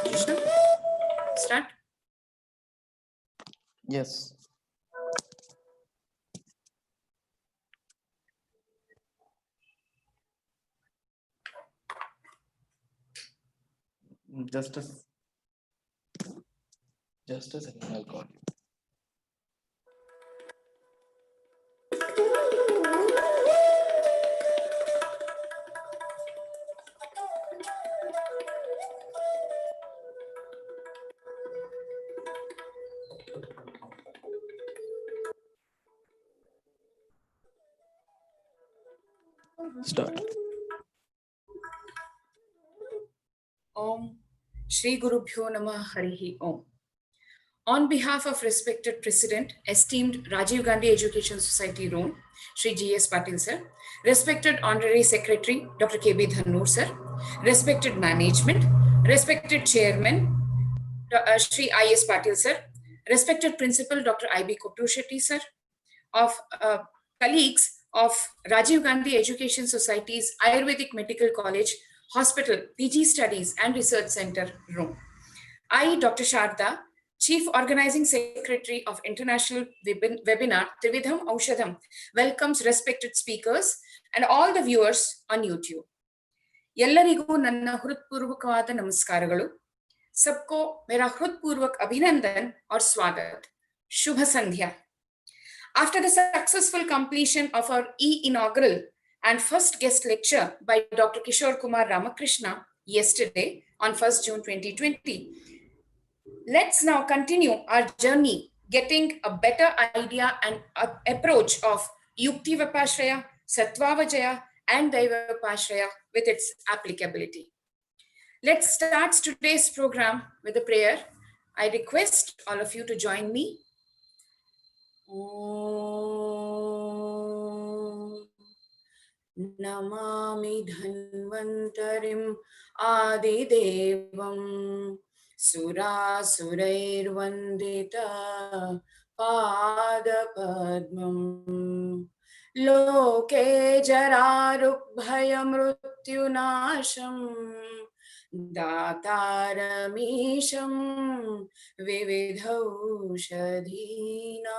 Krishna, start. Yes. Just a second, I'll call you. Start. Om Shri Gurubhyo Namah Harihi Om. On behalf of respected President, esteemed Rajiv Gandhi Education Society Room, Shri G.S. Patil sir, respected Honorary Secretary, Dr. K.B. Dhannur sir, respected management, respected Chairman, Shri I.S. Patil sir, respected Principal, Dr. I.B. Koptu Shetty sir, of colleagues of Rajiv Gandhi Education Society's Ayurvedic Medical College, Hospital, PG Studies and Research Center Room. I, Dr. Sharda, Chief Organizing Secretary of International Webinar Trividham Aushadham, welcomes respected speakers and all the viewers on YouTube. ಎಲ್ಲರಿಗೂ ನನ್ನ ಹೃತ್ಪೂರ್ವಕವಾದ ನಮಸ್ಕಾರಗಳು. सबको मेरा हृदयपूर्वक अभिनंदन और स्वागत. शुभ संध्या. After the successful completion of our inaugural and first guest lecture by Dr. Kishore Kumar Ramakrishna yesterday on 1st June 2020, let's now continue our journey getting a better idea and approach of Yukti Vipashraya, Sattvavajaya and Daiva Vipashraya with its applicability. Let's start today's program with a prayer. I request all of you to join me. Namami Dhanvantarim Adidevam Surasurairvandita Padapadmam Loke Jararubhayamrutyunasham Dataramisham Vividhaushadhina.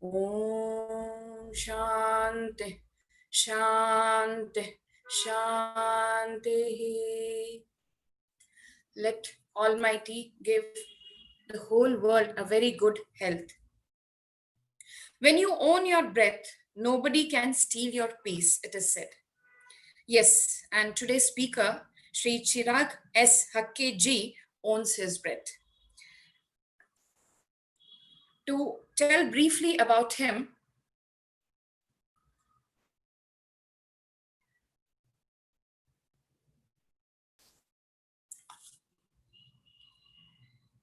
Om Shanti, Shanti, Shanti. Let Almighty give the whole world a very good health. When you own your breath, nobody can steal your peace, it is said. Yes, and today's speaker, Sri Chirag S. Hakke ji, owns his breath. To tell briefly about him,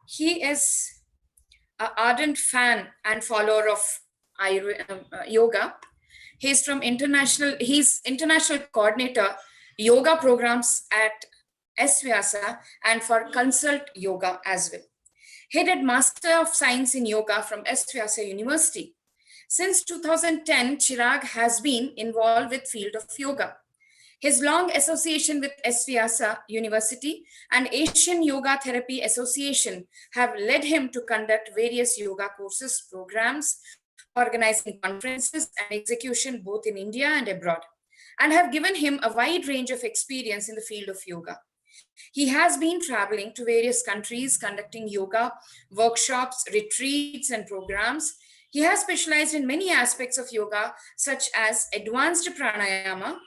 he is an ardent fan and follower of yoga. He's international coordinator, yoga programs at SVyasa and for Consult Yoga as well. He did Master of Science in Yoga from SVyasa University. Since 2010, Chirag has been involved with field of yoga. His long association with S. Vyasa University and Asian Yoga Therapy Association have led him to conduct various yoga courses, programs, organizing conferences and execution both in India and abroad, and have given him a wide range of experience in the field of yoga. He has been traveling to various countries, conducting yoga workshops, retreats, and programs. He has specialized in many aspects of yoga, such as advanced pranayama,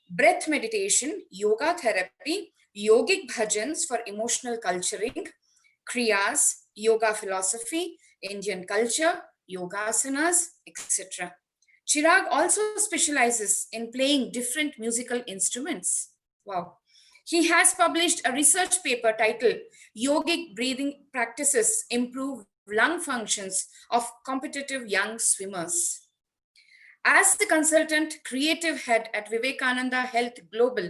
breath meditation, yoga therapy, yogic bhajans for emotional culturing, kriyas, yoga philosophy, Indian culture, yogasanas, etc. Chirag also specializes in playing different musical instruments. Wow. He has published a research paper titled Yogic Breathing Practices Improve Lung Functions of Competitive Young Swimmers. As the consultant creative head at Vivekananda Health Global,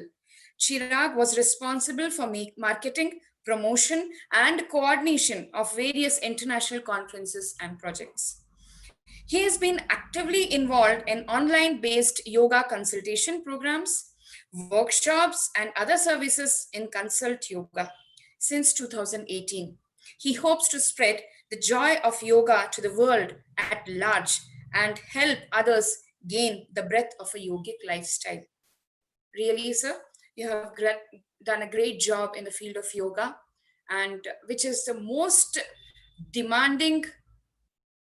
Chirag was responsible for marketing, promotion, and coordination of various international conferences and projects. He has been actively involved in online based yoga consultation programs, workshops, and other services in Consult Yoga since 2018. He hopes to spread the joy of yoga to the world at large and help others gain the breadth of a yogic lifestyle. Really, sir, you have done a great job in the field of yoga, and which is the most demanding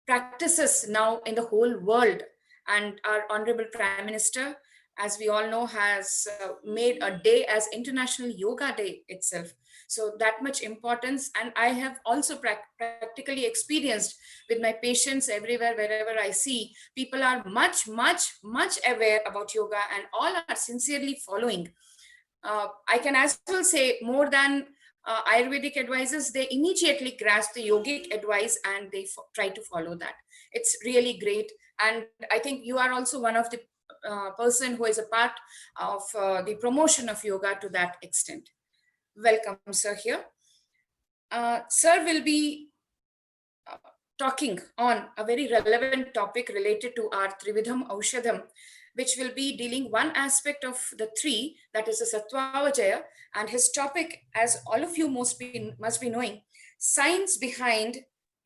practices now in the whole world. And our Honorable Prime Minister, as we all know, has made a day as International Yoga Day itself. So that much importance. And I have also practically experienced with my patients everywhere, wherever I see, people are much, much, much aware about yoga and all are sincerely following. I can as well say more than Ayurvedic advices, they immediately grasp the yogic advice and they try to follow that. It's really great. And I think you are also one of the person who is a part of the promotion of yoga to that extent. Welcome, sir, here. Sir will be talking on a very relevant topic related to our Trividham Aushadham, which will be dealing one aspect of the three, that is the Sattvavajaya, and his topic, as all of you must be knowing, science behind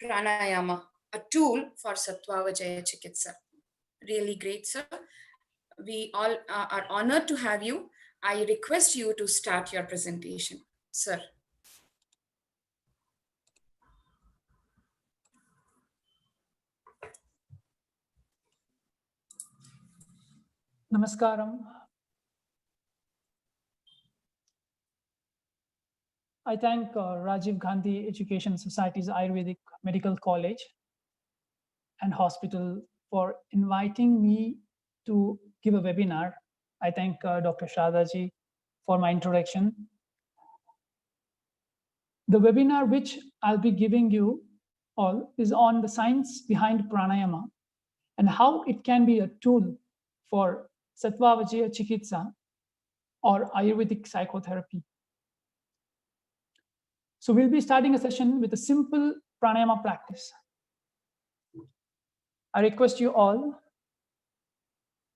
pranayama, a tool for Sattvavajaya Chikitsa. Really great, sir. We all are honored to have you. I request you to start your presentation, sir. Namaskaram. I thank Rajiv Gandhi Education Society's Ayurvedic Medical College and Hospital for inviting me to give a webinar. I thank Dr. Shadaji for my introduction. The webinar which I'll be giving you all is on the science behind pranayama and how it can be a tool for Sattvavajaya Chikitsa or Ayurvedic psychotherapy. So we'll be starting a session with a simple pranayama practice. I request you all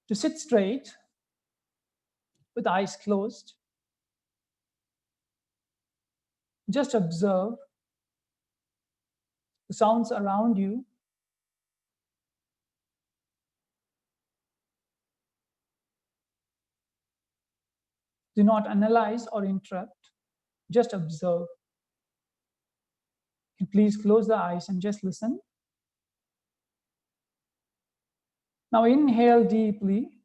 to sit straight with eyes closed. Just observe the sounds around you. Do not analyze or interrupt. Just observe. And please close the eyes and just listen. Now inhale deeply,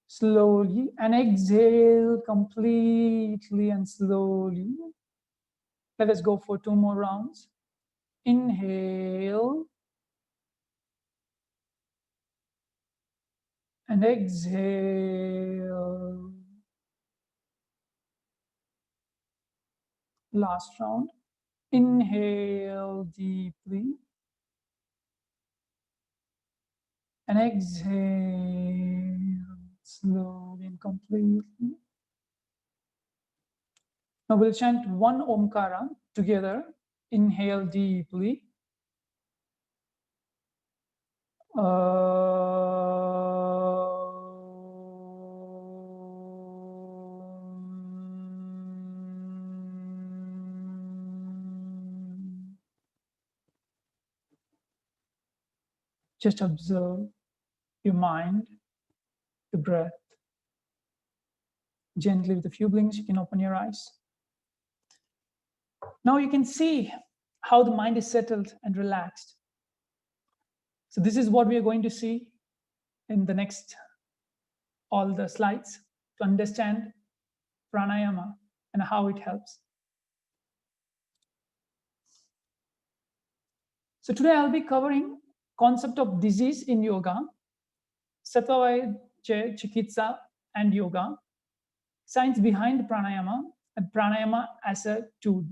slowly, and exhale completely and slowly. Let us go for 2 more rounds. Inhale and exhale. Last round. Inhale deeply and exhale slowly and completely. Now we'll chant one Omkara together. Inhale deeply. Just observe your mind, the breath. Gently, with a few blinks, you can open your eyes. Now you can see how the mind is settled and relaxed. So this is what we are going to see in the next, all the slides, to understand pranayama and how it helps. So today I'll be covering concept of disease in yoga, Sattva Chikitsa and yoga, science behind pranayama, and pranayama as a tool.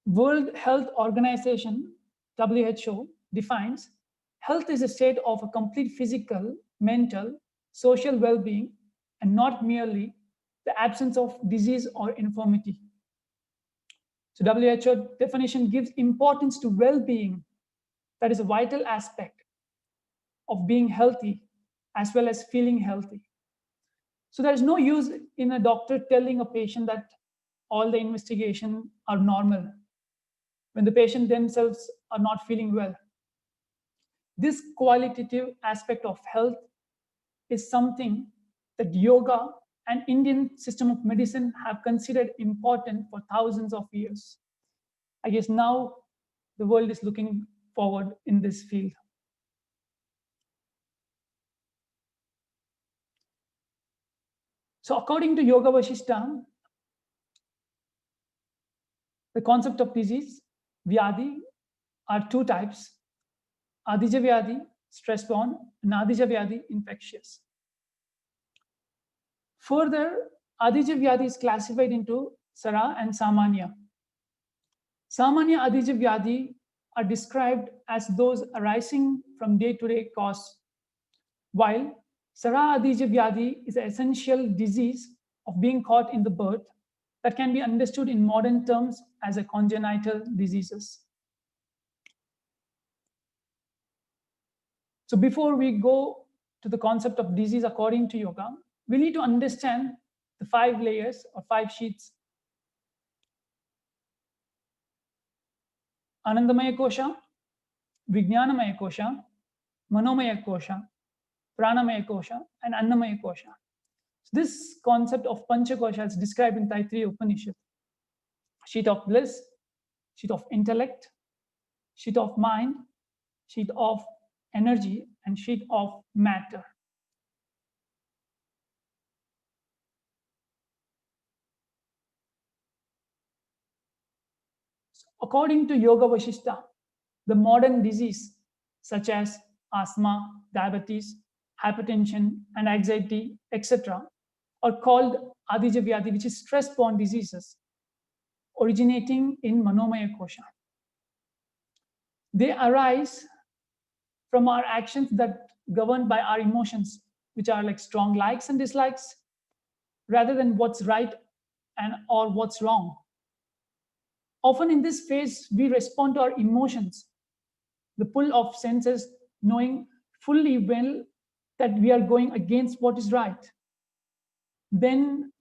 World Health Organization, WHO, defines health is a state of a complete physical, mental, social well-being, and not merely the absence of disease or infirmity. So WHO definition gives importance to well-being. That is a vital aspect of being healthy as well as feeling healthy. So there is no use in a doctor telling a patient that all the investigations are normal when the patient themselves are not feeling well. This qualitative aspect of health is something that yoga and Indian system of medicine have considered important for thousands of years. I guess now the world is looking forward in this field. So according to Yoga Vasishtha, the concept of disease, Vyadhi, are two types: Adija Vyadhi, stress-borne, and Adija Vyadhi, infectious. Further, Adija Vyadhi is classified into Sara and Samanya. Samanya Adija Vyadhi are described as those arising from day-to-day cause, while Sara Adija Vyadhi is an essential disease of being caught in the birth that can be understood in modern terms as a congenital diseases. So before we go to the concept of disease according to yoga, we need to understand the 5 layers or 5 sheets. Anandamaya Kosha, Vijnanamaya Kosha, Manomaya Kosha, Pranamaya Kosha, and Annamaya Kosha. So this concept of Panchakosha is described in Taittiriya Upanishad. Sheet of bliss, sheet of intellect, sheet of mind, sheet of energy, and sheet of matter. According to Yoga Vasishtha, the modern disease such as asthma, diabetes, hypertension, and anxiety, etc., are called Adija Vyadhi, which is stress-borne diseases originating in Manomaya Kosha. They arise from our actions that governed by our emotions, which are like strong likes and dislikes, rather than what's right and or what's wrong. Often in this phase, we respond to our emotions, the pull of senses, knowing fully well that we are going against what is right. Then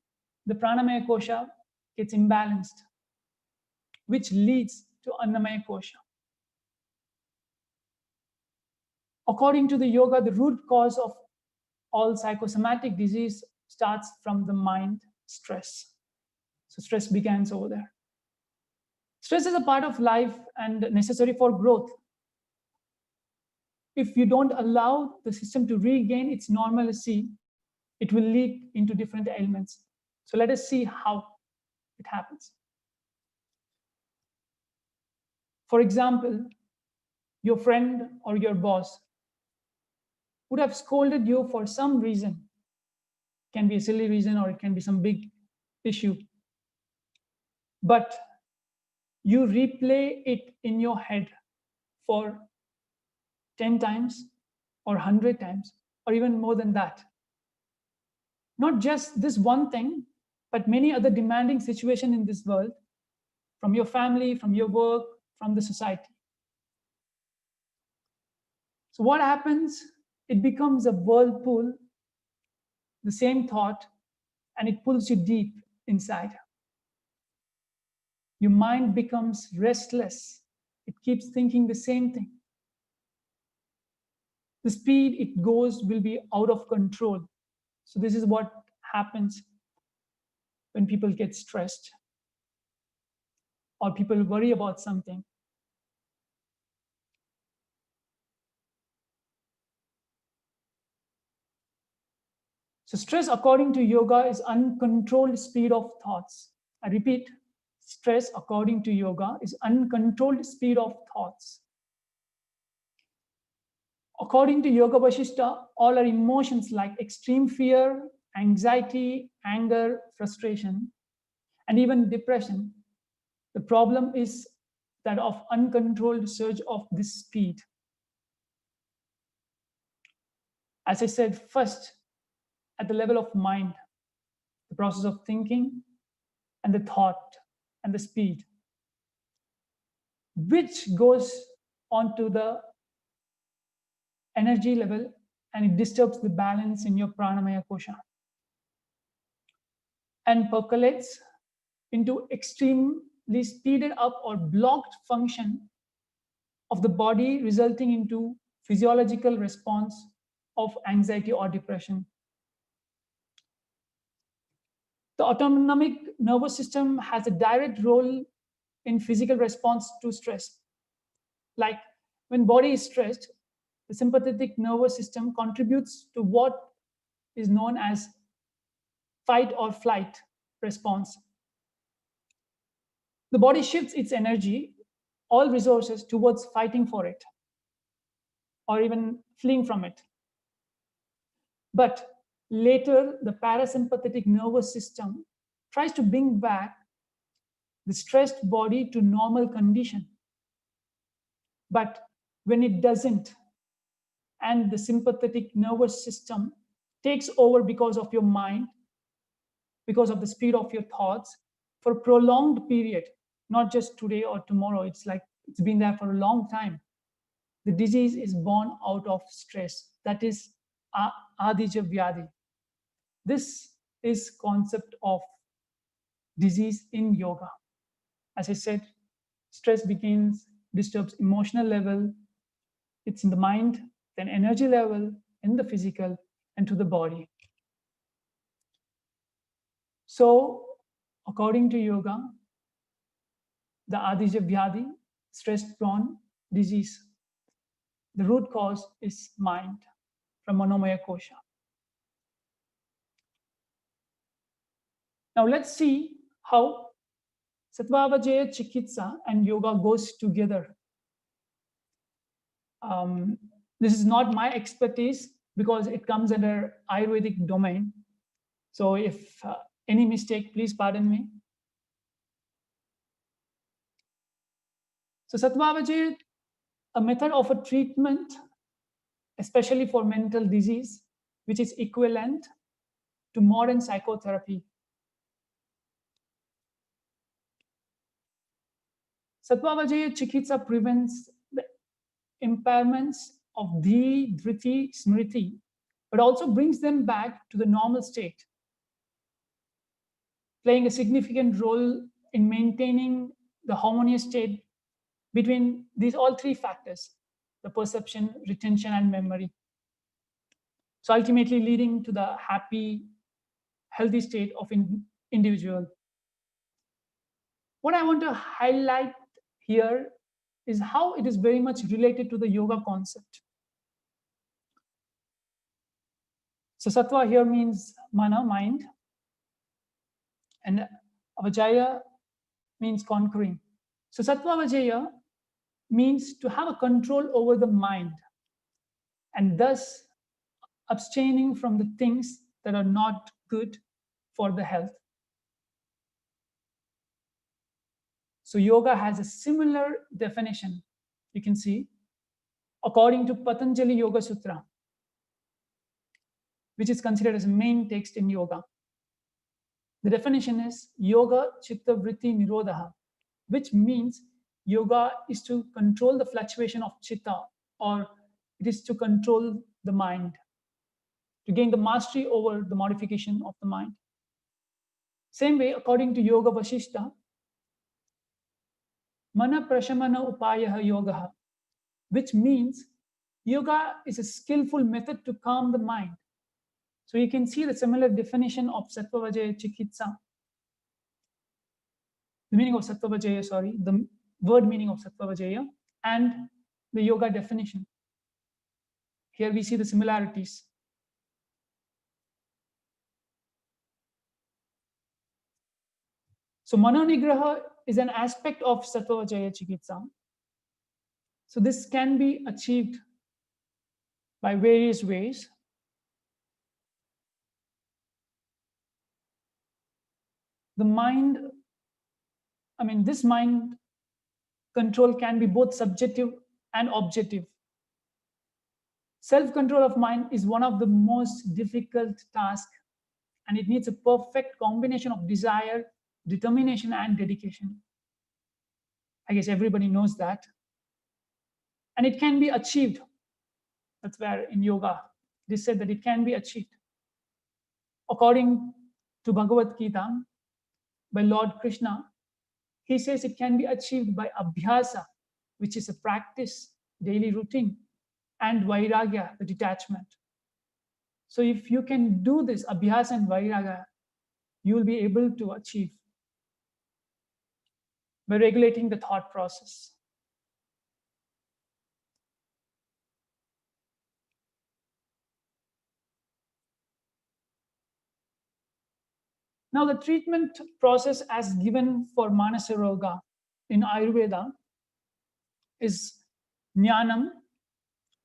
the Pranamaya Kosha gets imbalanced, which leads to Annamaya Kosha. According to the yoga, the root cause of all psychosomatic disease starts from the mind stress. So stress begins over there. Stress is a part of life and necessary for growth. If you don't allow the system to regain its normalcy, it will lead into different ailments. So let us see how it happens. For example, your friend or your boss would have scolded you for some reason. It can be a silly reason or it can be some big issue. But you replay it in your head for 10 times or 100 times or even more than that. Not just this one thing, but many other demanding situations in this world, from your family, from your work, from the society. So what happens? It becomes a whirlpool, the same thought, and it pulls you deep inside. Your mind becomes restless it keeps thinking the same thing. The speed it goes will be out of control. So this is what happens when people get stressed or people worry about something. So stress, according to yoga, is uncontrolled speed of thoughts. I repeat, stress, according to yoga, is uncontrolled speed of thoughts. According to Yoga Vasishtha, all our emotions like extreme fear, anxiety, anger, frustration, and even depression, the problem is that of uncontrolled surge of this speed. As I said, first, at the level of mind, the process of thinking and the thought and the speed, which goes onto the energy level and it disturbs the balance in your pranamaya kosha and percolates into extremely speeded up or blocked function of the body, resulting into physiological response of anxiety or depression. The autonomic nervous system has a direct role in physical response to stress. Like when body is stressed, the sympathetic nervous system contributes to what is known as fight or flight response. The body shifts its energy, all resources, towards fighting for it or even fleeing from it. But later, the parasympathetic nervous system tries to bring back the stressed body to normal condition. But when it doesn't, and the sympathetic nervous system takes over because of your mind, because of the speed of your thoughts, for a prolonged period, not just today or tomorrow, it's like it's been there for a long time. The disease is born out of stress. That is Adija Vyadhi. This is concept of disease in yoga. As I said, stress disturbs emotional level. It's in the mind, then energy level, in the physical, and to the body. So, according to yoga, the Adija Vyadhi, stress-prone disease, the root cause is mind from Manomaya Kosha. Now let's see how Sattvavajaya Chikitsa and yoga goes together. This is not my expertise because it comes under Ayurvedic domain. So if any mistake, please pardon me. So Sattvavajaya, a method of a treatment, especially for mental disease, which is equivalent to modern psychotherapy. Sattvavajaya Chikitsa prevents the impairments of Dhi, Dhriti, Smriti, but also brings them back to the normal state, playing a significant role in maintaining the harmonious state between these all three factors, the perception, retention, and memory. So ultimately leading to the happy, healthy state of individual. What I want to highlight here is how it is very much related to the yoga concept. So sattva here means mana, mind, and avajaya means conquering. So sattva avajaya means to have a control over the mind and thus abstaining from the things that are not good for the health. So yoga has a similar definition, you can see, according to Patanjali Yoga Sutra, which is considered as a main text in yoga. The definition is yoga chitta vritti nirodha, which means yoga is to control the fluctuation of chitta, or it is to control the mind, to gain the mastery over the modification of the mind. Same way, according to Yoga Vasishtha, Mana Prashamana Upayah Yoga, which means yoga is a skillful method to calm the mind. So you can see the similar definition of Sattvavajaya Chikitsa. The meaning of Sattvavajaya, the word meaning of Sattvavajaya and the yoga definition. Here we see the similarities. So Manonigraha is an aspect of Sattvavajaya Chikitsa. So this can be achieved by various ways. The mind, this mind control can be both subjective and objective. Self-control of mind is one of the most difficult tasks, and it needs a perfect combination of desire, determination, and dedication. I guess everybody knows that. And it can be achieved. That's where in yoga, they said that it can be achieved. According to Bhagavad Gita, by Lord Krishna, he says it can be achieved by abhyasa, which is a practice, daily routine, and vairagya, the detachment. So if you can do this abhyasa and vairagya, you will be able to achieve by regulating the thought process. Now, the treatment process as given for Manasa Roga in Ayurveda is jnanam,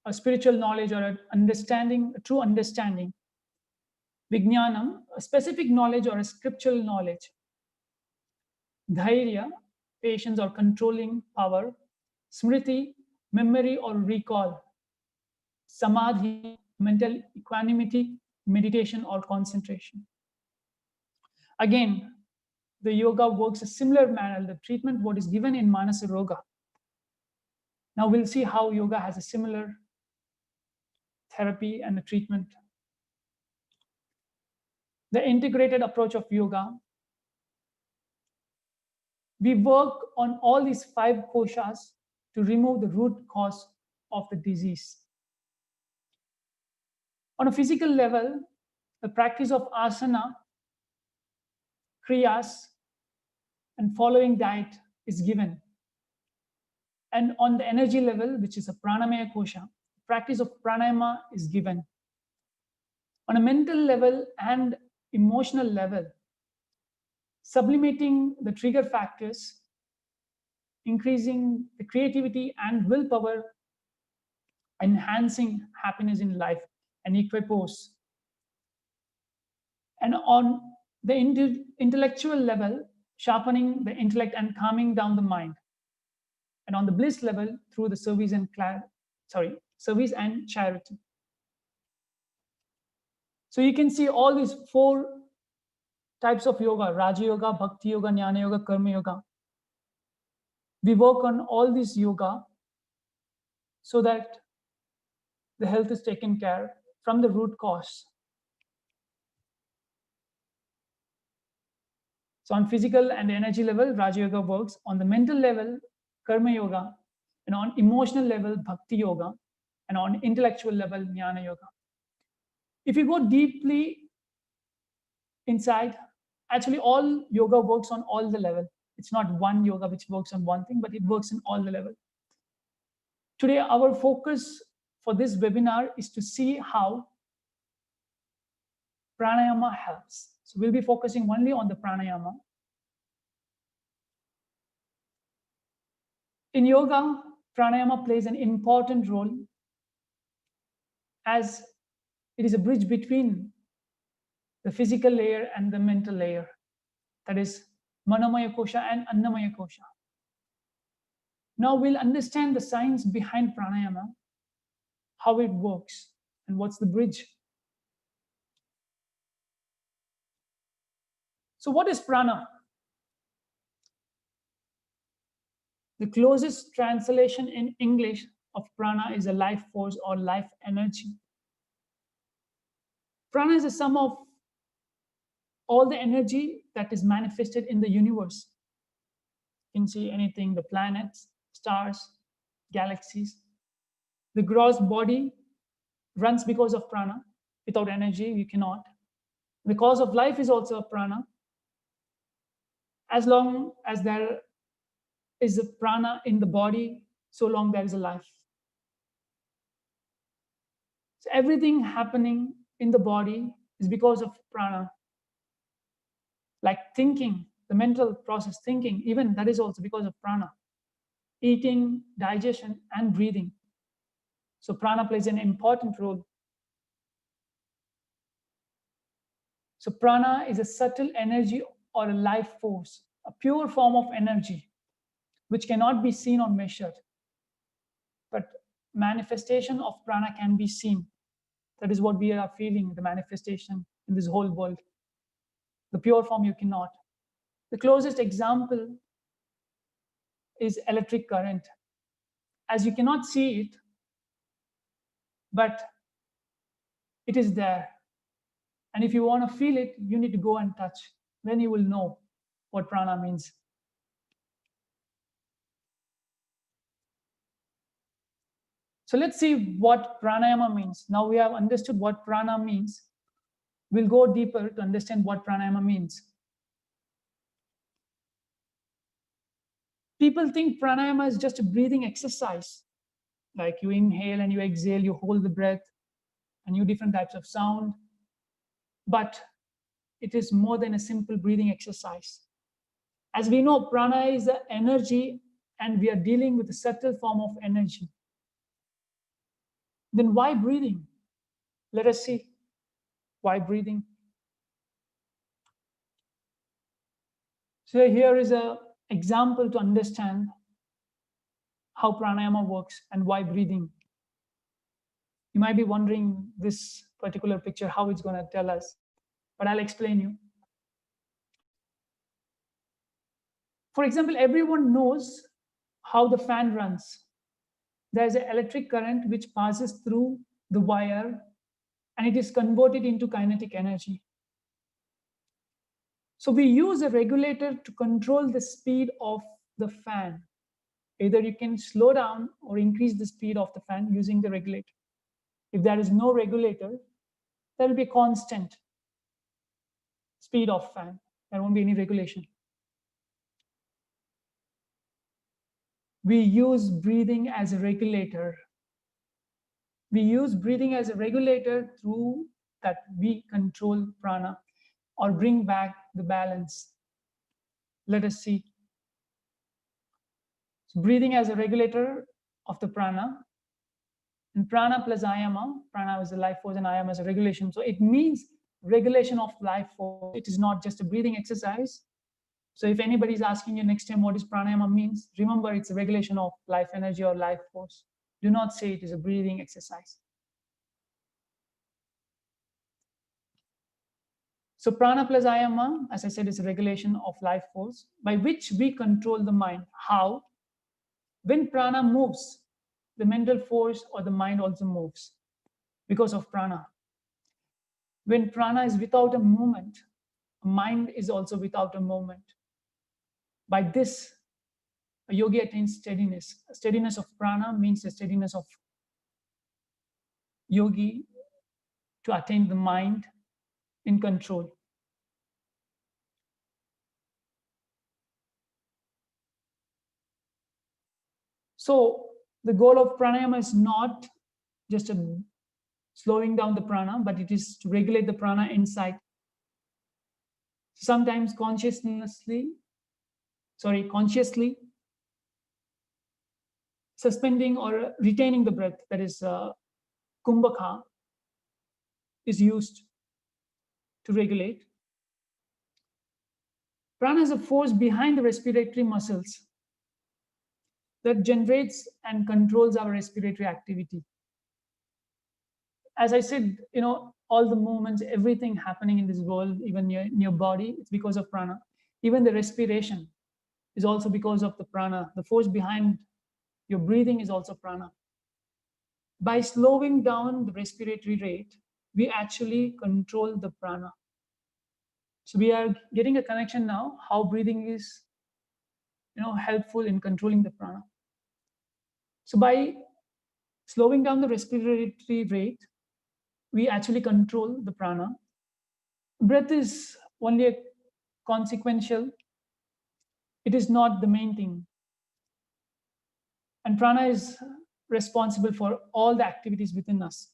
a spiritual knowledge or an understanding, a true understanding. Vijnanam, a specific knowledge or a scriptural knowledge. Dhairya, patience or controlling power. Smriti, memory or recall. Samadhi, mental equanimity, meditation or concentration. Again, the yoga works a similar manner, the treatment what is given in Manasa Roga. Now we'll see how yoga has a similar therapy and a treatment. The integrated approach of yoga. We work on all these 5 koshas to remove the root cause of the disease. On a physical level, the practice of asana, kriyas, and following diet is given. And on the energy level, which is a pranamaya kosha, practice of pranayama is given. On a mental level and emotional level, sublimating the trigger factors, increasing the creativity and willpower, enhancing happiness in life, and equipoise. And on the intellectual level, sharpening the intellect and calming down the mind. And on the bliss level, through the service and charity. So you can see all these 4 types of yoga: Raja Yoga, Bhakti Yoga, Jnana Yoga, Karma Yoga. We work on all this yoga so that the health is taken care from the root cause. So on physical and energy level, Raja Yoga works. On the mental level, Karma Yoga. And on emotional level, Bhakti Yoga. And on intellectual level, Jnana Yoga. If you go deeply inside, actually all yoga works on all the level. It's not one yoga which works on one thing, but it works in all the level. Today, our focus for this webinar is to see how pranayama helps. So we'll be focusing only on the pranayama. In yoga, pranayama plays an important role as it is a bridge between the physical layer and the mental layer. That is Manomaya Kosha and Annamaya Kosha. Now we'll understand the science behind pranayama, how it works, and what's the bridge. So what is prana? The closest translation in English of prana is a life force or life energy. Prana is a sum of all the energy that is manifested in the universe. You can see anything, the planets, stars, galaxies. The gross body runs because of prana. Without energy, you cannot. The cause of life is also prana. As long as there is a prana in the body, so long there is a life. So everything happening in the body is because of prana. Like thinking, the mental process, thinking, even that is also because of prana. Eating, digestion, and breathing. So prana plays an important role. So prana is a subtle energy or a life force, a pure form of energy, which cannot be seen or measured. But manifestation of prana can be seen. That is what we are feeling, the manifestation in this whole world. The pure form you cannot. The closest example is electric current. As you cannot see it, but it is there. And if you want to feel it, you need to go and touch. Then you will know what prana means. So let's see what pranayama means. Now we have understood what prana means. We'll go deeper to understand what pranayama means. People think pranayama is just a breathing exercise. Like you inhale and you exhale, you hold the breath, and you different types of sound. But it is more than a simple breathing exercise. As we know, prana is the energy, and we are dealing with a subtle form of energy. Then why breathing? Let us see. Why breathing? So here is an example to understand how pranayama works and why breathing. You might be wondering this particular picture, how it's going to tell us, but I'll explain you. For example, everyone knows how the fan runs. There's an electric current which passes through the wire and it is converted into kinetic energy. So we use a regulator to control the speed of the fan. Either you can slow down or increase the speed of the fan using the regulator. If there is no regulator, there will be a constant speed of fan. There won't be any regulation. We use breathing as a regulator. We use breathing as a regulator through that we control prana or bring back the balance. Let us see. So breathing as a regulator of the prana. And prana plus ayama, prana is a life force and ayama is a regulation. So it means regulation of life force. It is not just a breathing exercise. So if anybody is asking you next time what is pranayama means, remember it's a regulation of life energy or life force. Do not say it is a breathing exercise. So prana plus ayama, as I said, is a regulation of life force by which we control the mind. How? When prana moves, the mental force or the mind also moves because of prana. When prana is without a movement, mind is also without a movement. By this, a yogi attains steadiness. A steadiness of prana means the steadiness of yogi to attain the mind in control. So the goal of pranayama is not just slowing down the prana, but it is to regulate the prana inside. Sometimes consciously suspending or retaining the breath, that is kumbhaka, is used to regulate. Prana is a force behind the respiratory muscles that generates and controls our respiratory activity. As I said, all the movements, everything happening in this world, even in your body, it's because of prana. Even the respiration is also because of the prana. The force behind your breathing is also prana. By slowing down the respiratory rate, we actually control the prana. So we are getting a connection now, how breathing is helpful in controlling the prana. So by slowing down the respiratory rate, we actually control the prana. Breath is only a consequential. It is not the main thing. And prana is responsible for all the activities within us.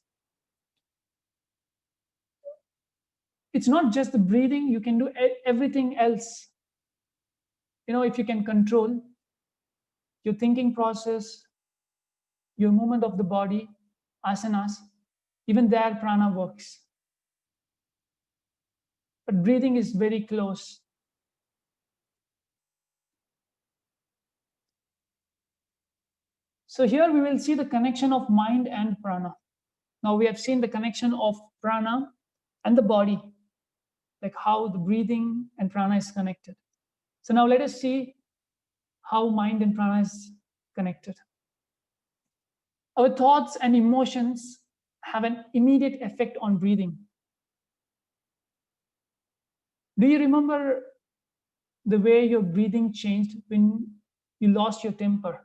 It's not just the breathing, you can do everything else. If you can control your thinking process, your movement of the body, asanas, even there prana works. But breathing is very close. So here we will see the connection of mind and prana. Now we have seen the connection of prana and the body, like how the breathing and prana is connected. So now let us see how mind and prana is connected. Our thoughts and emotions have an immediate effect on breathing. Do you remember the way your breathing changed when you lost your temper?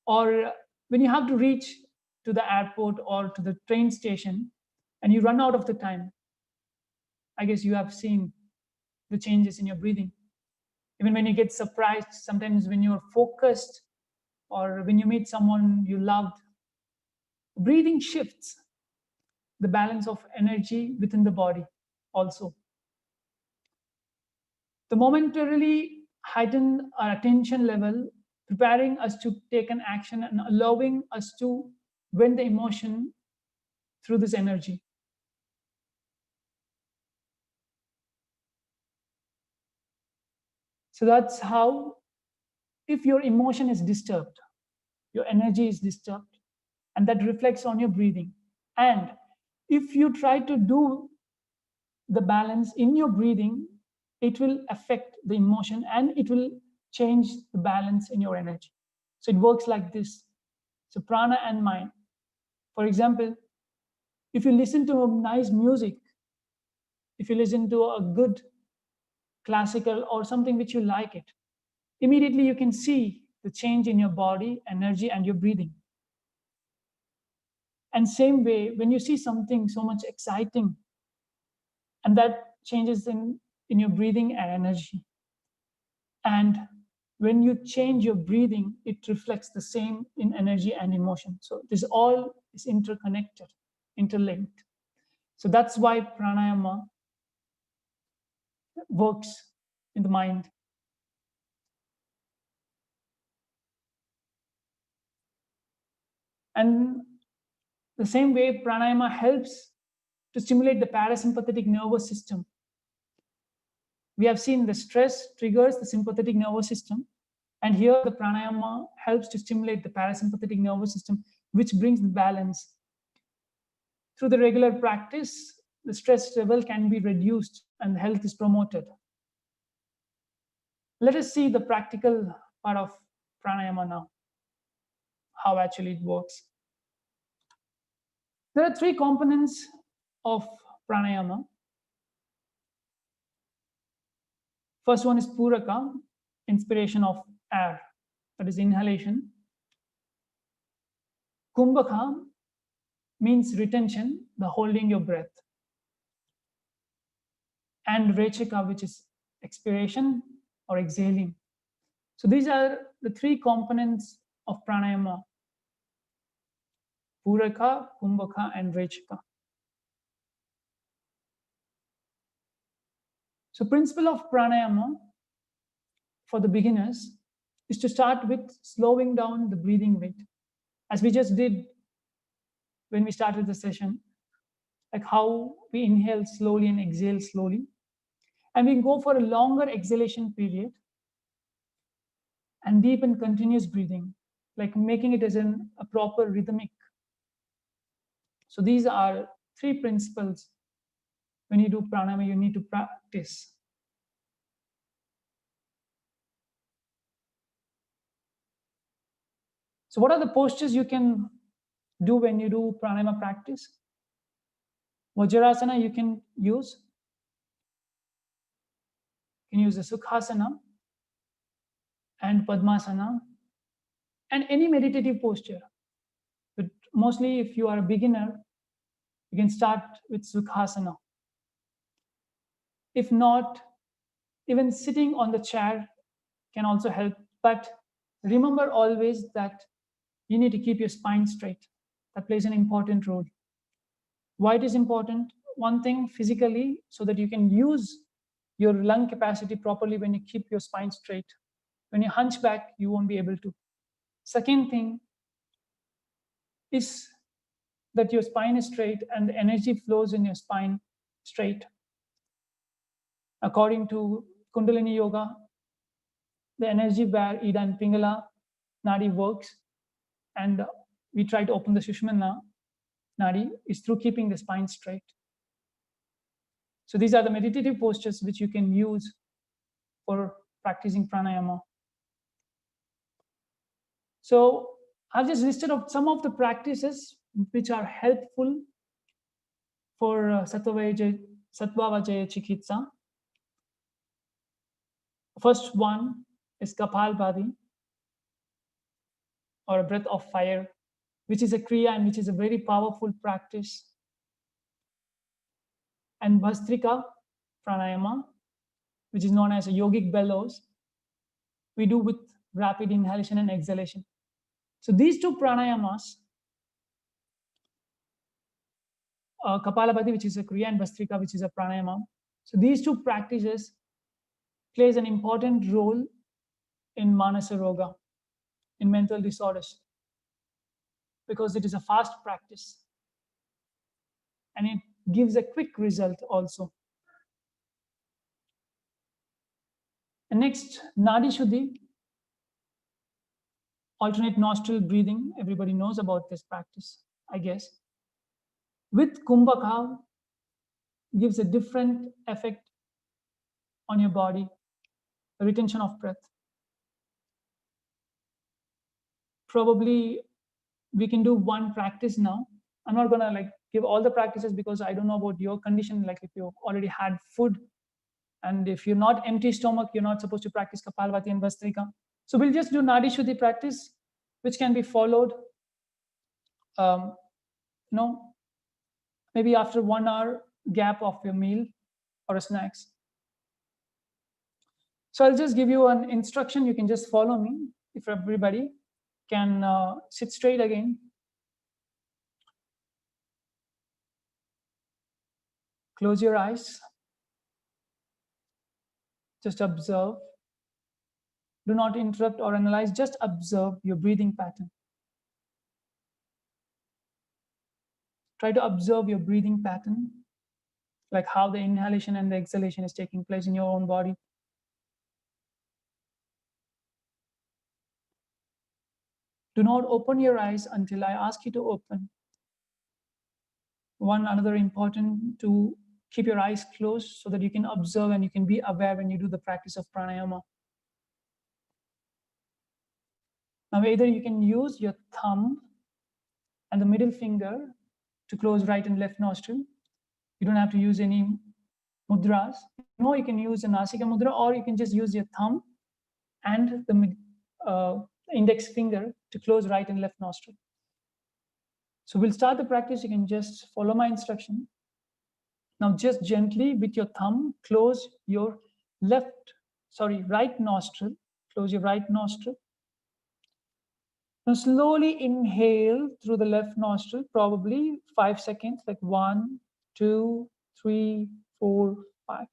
Or when you have to reach to the airport or to the train station and you run out of the time? I guess you have seen the changes in your breathing. Even when you get surprised, sometimes when you're focused or when you meet someone you loved, breathing shifts the balance of energy within the body also. The momentarily heighten our attention level, preparing us to take an action and allowing us to win the emotion through this energy. So that's how, if your emotion is disturbed, your energy is disturbed, and that reflects on your breathing. And if you try to do the balance in your breathing, it will affect the emotion and it will change the balance in your energy. So it works like this. So prana and mind. For example, if you listen to a nice music, if you listen to a good classical or something which you like it, immediately you can see the change in your body, energy, and your breathing. And same way, when you see something so much exciting, and that changes in your breathing and energy. And when you change your breathing, it reflects the same in energy and emotion. So this all is interconnected, interlinked. So that's why pranayama works in the mind. And the same way, pranayama helps to stimulate the parasympathetic nervous system. We have seen the stress triggers the sympathetic nervous system. And here the pranayama helps to stimulate the parasympathetic nervous system, which brings the balance. Through the regular practice, the stress level can be reduced and health is promoted. Let us see the practical part of pranayama now, how actually it works. There are three components of pranayama. First one is puraka, inspiration of air, that is inhalation. Kumbhaka means retention, the holding your breath. And rechaka, which is expiration or exhaling. So these are the three components of pranayama: puraka, kumbhaka, and rechaka. So principle of pranayama for the beginners is to start with slowing down the breathing rate, as we just did when we started the session, like how we inhale slowly and exhale slowly. And we go for a longer exhalation period and deep and continuous breathing, like making it as a proper rhythmic. So these are three principles. When you do pranayama, you need to practice. So what are the postures you can do when you do pranayama practice? Vajrasana you can use. You can use the Sukhasana. and Padmasana, and any meditative posture. But mostly if you are a beginner, you can start with Sukhasana. If not, even sitting on the chair can also help. But remember always that you need to keep your spine straight. That plays an important role. Why it is important? One thing, physically, so that you can use your lung capacity properly when you keep your spine straight. When you hunch back, you won't be able to. Second thing is that your spine is straight and the energy flows in your spine straight. According to Kundalini Yoga, the energy where Ida and Pingala Nadi works, and we try to open the Sushumna Nadi, is through keeping the spine straight. So these are the meditative postures which you can use for practicing pranayama. So I've just listed out some of the practices which are helpful for Sattva Vajaya Chikitsa. First one is Kapalbhati, or a breath of fire, which is a Kriya and which is a very powerful practice. And Bhastrika Pranayama, which is known as a yogic bellows, we do with rapid inhalation and exhalation. So these two pranayamas, Kapalabhati, which is a Kriya, and Bhastrika, which is a pranayama. So these two practices plays an important role in Manasa Roga, in mental disorders, because it is a fast practice and it gives a quick result also. And next, Nadi Shuddhi, alternate nostril breathing. Everybody knows about this practice, I guess. With Kumbhaka, gives a different effect on your body, retention of breath. Probably we can do one practice now. I'm not gonna give all the practices because I don't know about your condition, like if you already had food, and if you're not empty stomach, you're not supposed to practice Kapalbhati and Bhastrika. So we'll just do Nadi Shuddhi practice, which can be followed, maybe after 1 hour gap of your meal or a snacks. So I'll just give you an instruction. You can just follow me. If everybody can sit straight again. Close your eyes. Just observe. Do not interrupt or analyze. Just observe your breathing pattern. Try to observe your breathing pattern, like how the inhalation and the exhalation is taking place in your own body. Do not open your eyes until I ask you to open. Another important, to keep your eyes closed so that you can observe and you can be aware when you do the practice of pranayama. Now, either you can use your thumb and the middle finger to close right and left nostril. You don't have to use any mudras. No, you can use a Nasika mudra, or you can just use your thumb and the index finger to close right and left nostril. So we'll start the practice. You can just follow my instruction. Now just gently with your thumb, close your right nostril. Close your right nostril. Now slowly inhale through the left nostril, probably 5 seconds, like 1, 2, 3, 4, 5.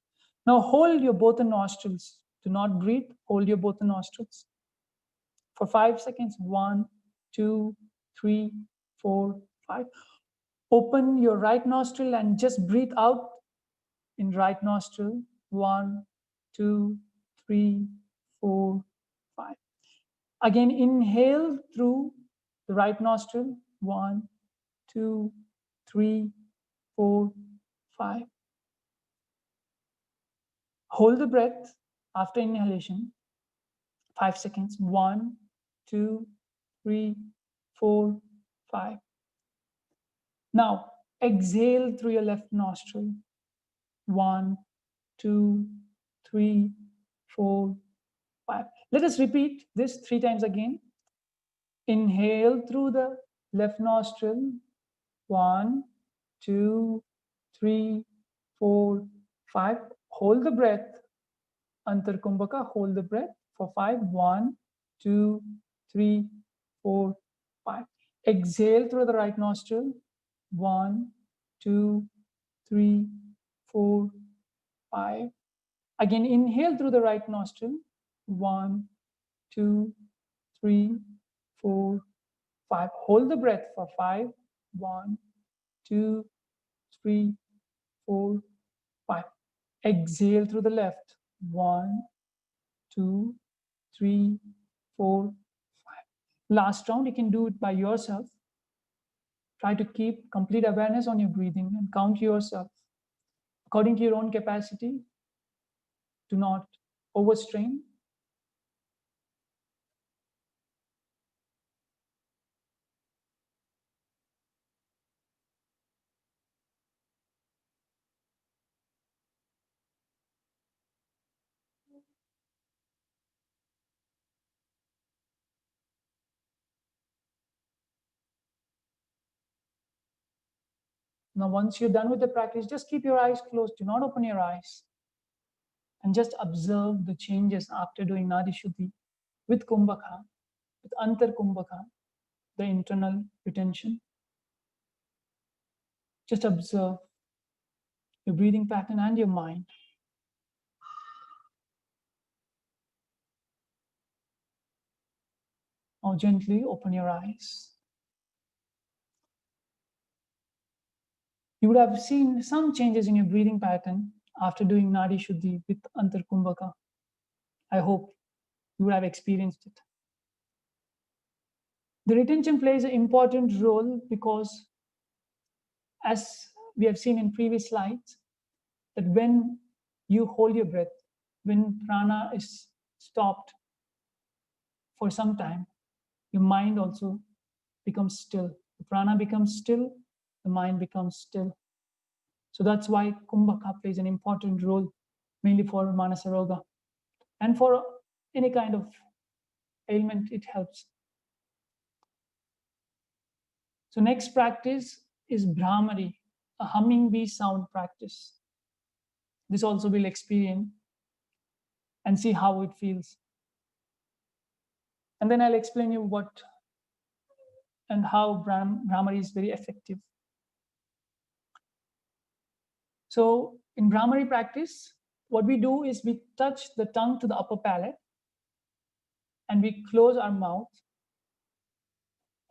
Now hold your both the nostrils. Do not breathe. Hold your both the nostrils for 5 seconds. 1, 2, 3, 4, 5. Open your right nostril and just breathe out in right nostril. 1, 2, 3, 4, 5. Again, inhale through the right nostril. 1, 2, 3, 4, 5. Hold the breath after inhalation. 5 seconds. 1, 2, 3, 4, 5. Now, exhale through your left nostril. 1, 2, 3, 4, 5. Let us repeat this 3 times again. Inhale through the left nostril. 1, 2, 3, 4, 5. Hold the breath. Antar Kumbhaka, hold the breath for 5. 1, 2, 3, 4, 5. Exhale through the right nostril. 1, 2, 3, 4, 5. Again, inhale through the right nostril. 1, 2, 3, 4, 5. Hold the breath for 5. 1, 2, 3, 4, 5. Exhale through the left. 1, 2, 3, 4, 5. Last round, you can do it by yourself. Try to keep complete awareness on your breathing and count yourself according to your own capacity. Do not overstrain. Now, once you're done with the practice, just keep your eyes closed. Do not open your eyes. And just observe the changes after doing Nadi Shuddhi with Kumbhaka, with Antar Kumbhaka, the internal retention. Just observe your breathing pattern and your mind. Now gently open your eyes. You would have seen some changes in your breathing pattern after doing Nadi Shuddhi with Antar Kumbhaka. I hope you would have experienced it. The retention plays an important role because, as we have seen in previous slides, that when you hold your breath, when prana is stopped for some time, your mind also becomes still. The prana becomes still, the mind becomes still. So that's why Kumbhaka plays an important role, mainly for Manasaroga. And for any kind of ailment, it helps. So next practice is Brahmari, a humming bee sound practice. This also will experience and see how it feels. And then I'll explain you what and how Brahmari is very effective. So in Brahmari practice, what we do is we touch the tongue to the upper palate and we close our mouth.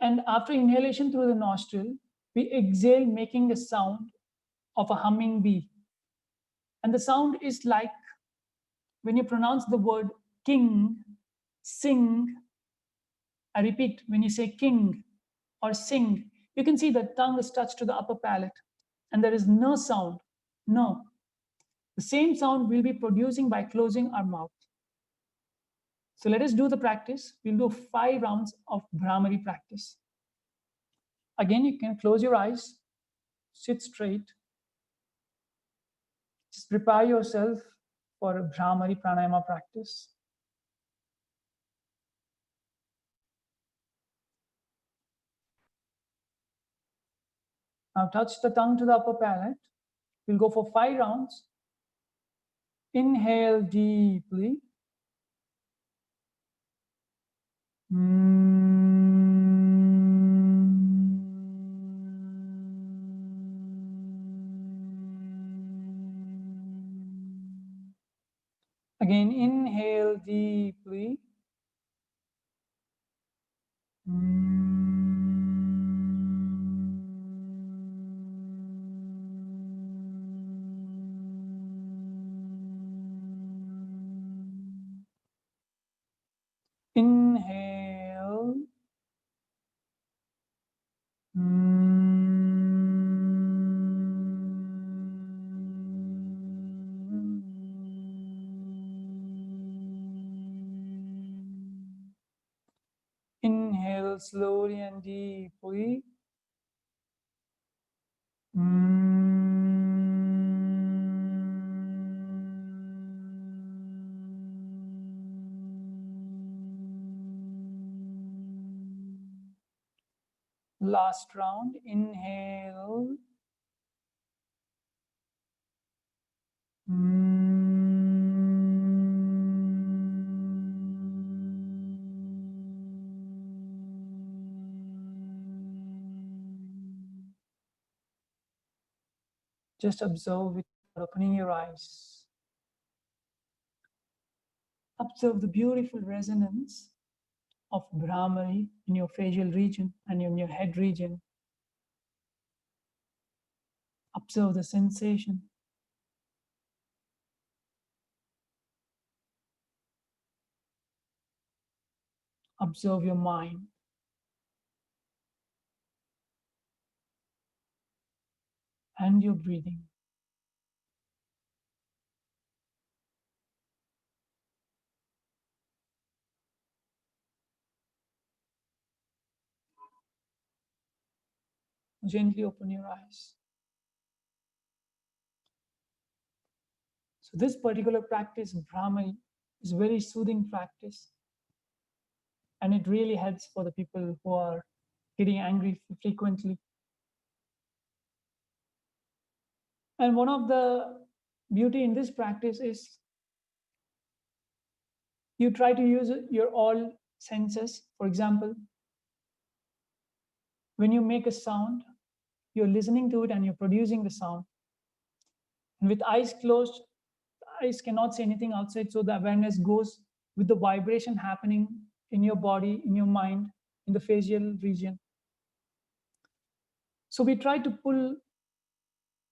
And after inhalation through the nostril, we exhale, making a sound of a humming bee. And the sound is like when you pronounce the word king, sing. I repeat, when you say king or sing, you can see the tongue is touched to the upper palate and there is no sound, no. The same sound we'll be producing by closing our mouth. So let us do the practice. We'll do 5 rounds of Brahmari practice. Again, you can close your eyes, sit straight. Just prepare yourself for a Brahmari pranayama practice. Now touch the tongue to the upper palate. We'll go for 5 rounds. Inhale deeply. Again, inhale deeply. Inhale. Inhale slowly and deeply. Last round, inhale. Just observe without opening your eyes. Observe the beautiful resonance of Brahmari in your facial region and in your head region. Observe the sensation. Observe your mind. And your breathing. Gently open your eyes. So this particular practice, Brahmari, is very soothing practice. And it really helps for the people who are getting angry frequently. And one of the beauty in this practice is you try to use your all senses. For example, when you make a sound, you're listening to it and you're producing the sound. And with eyes closed, eyes cannot see anything outside, so the awareness goes with the vibration happening in your body, in your mind, in the facial region. So we try to pull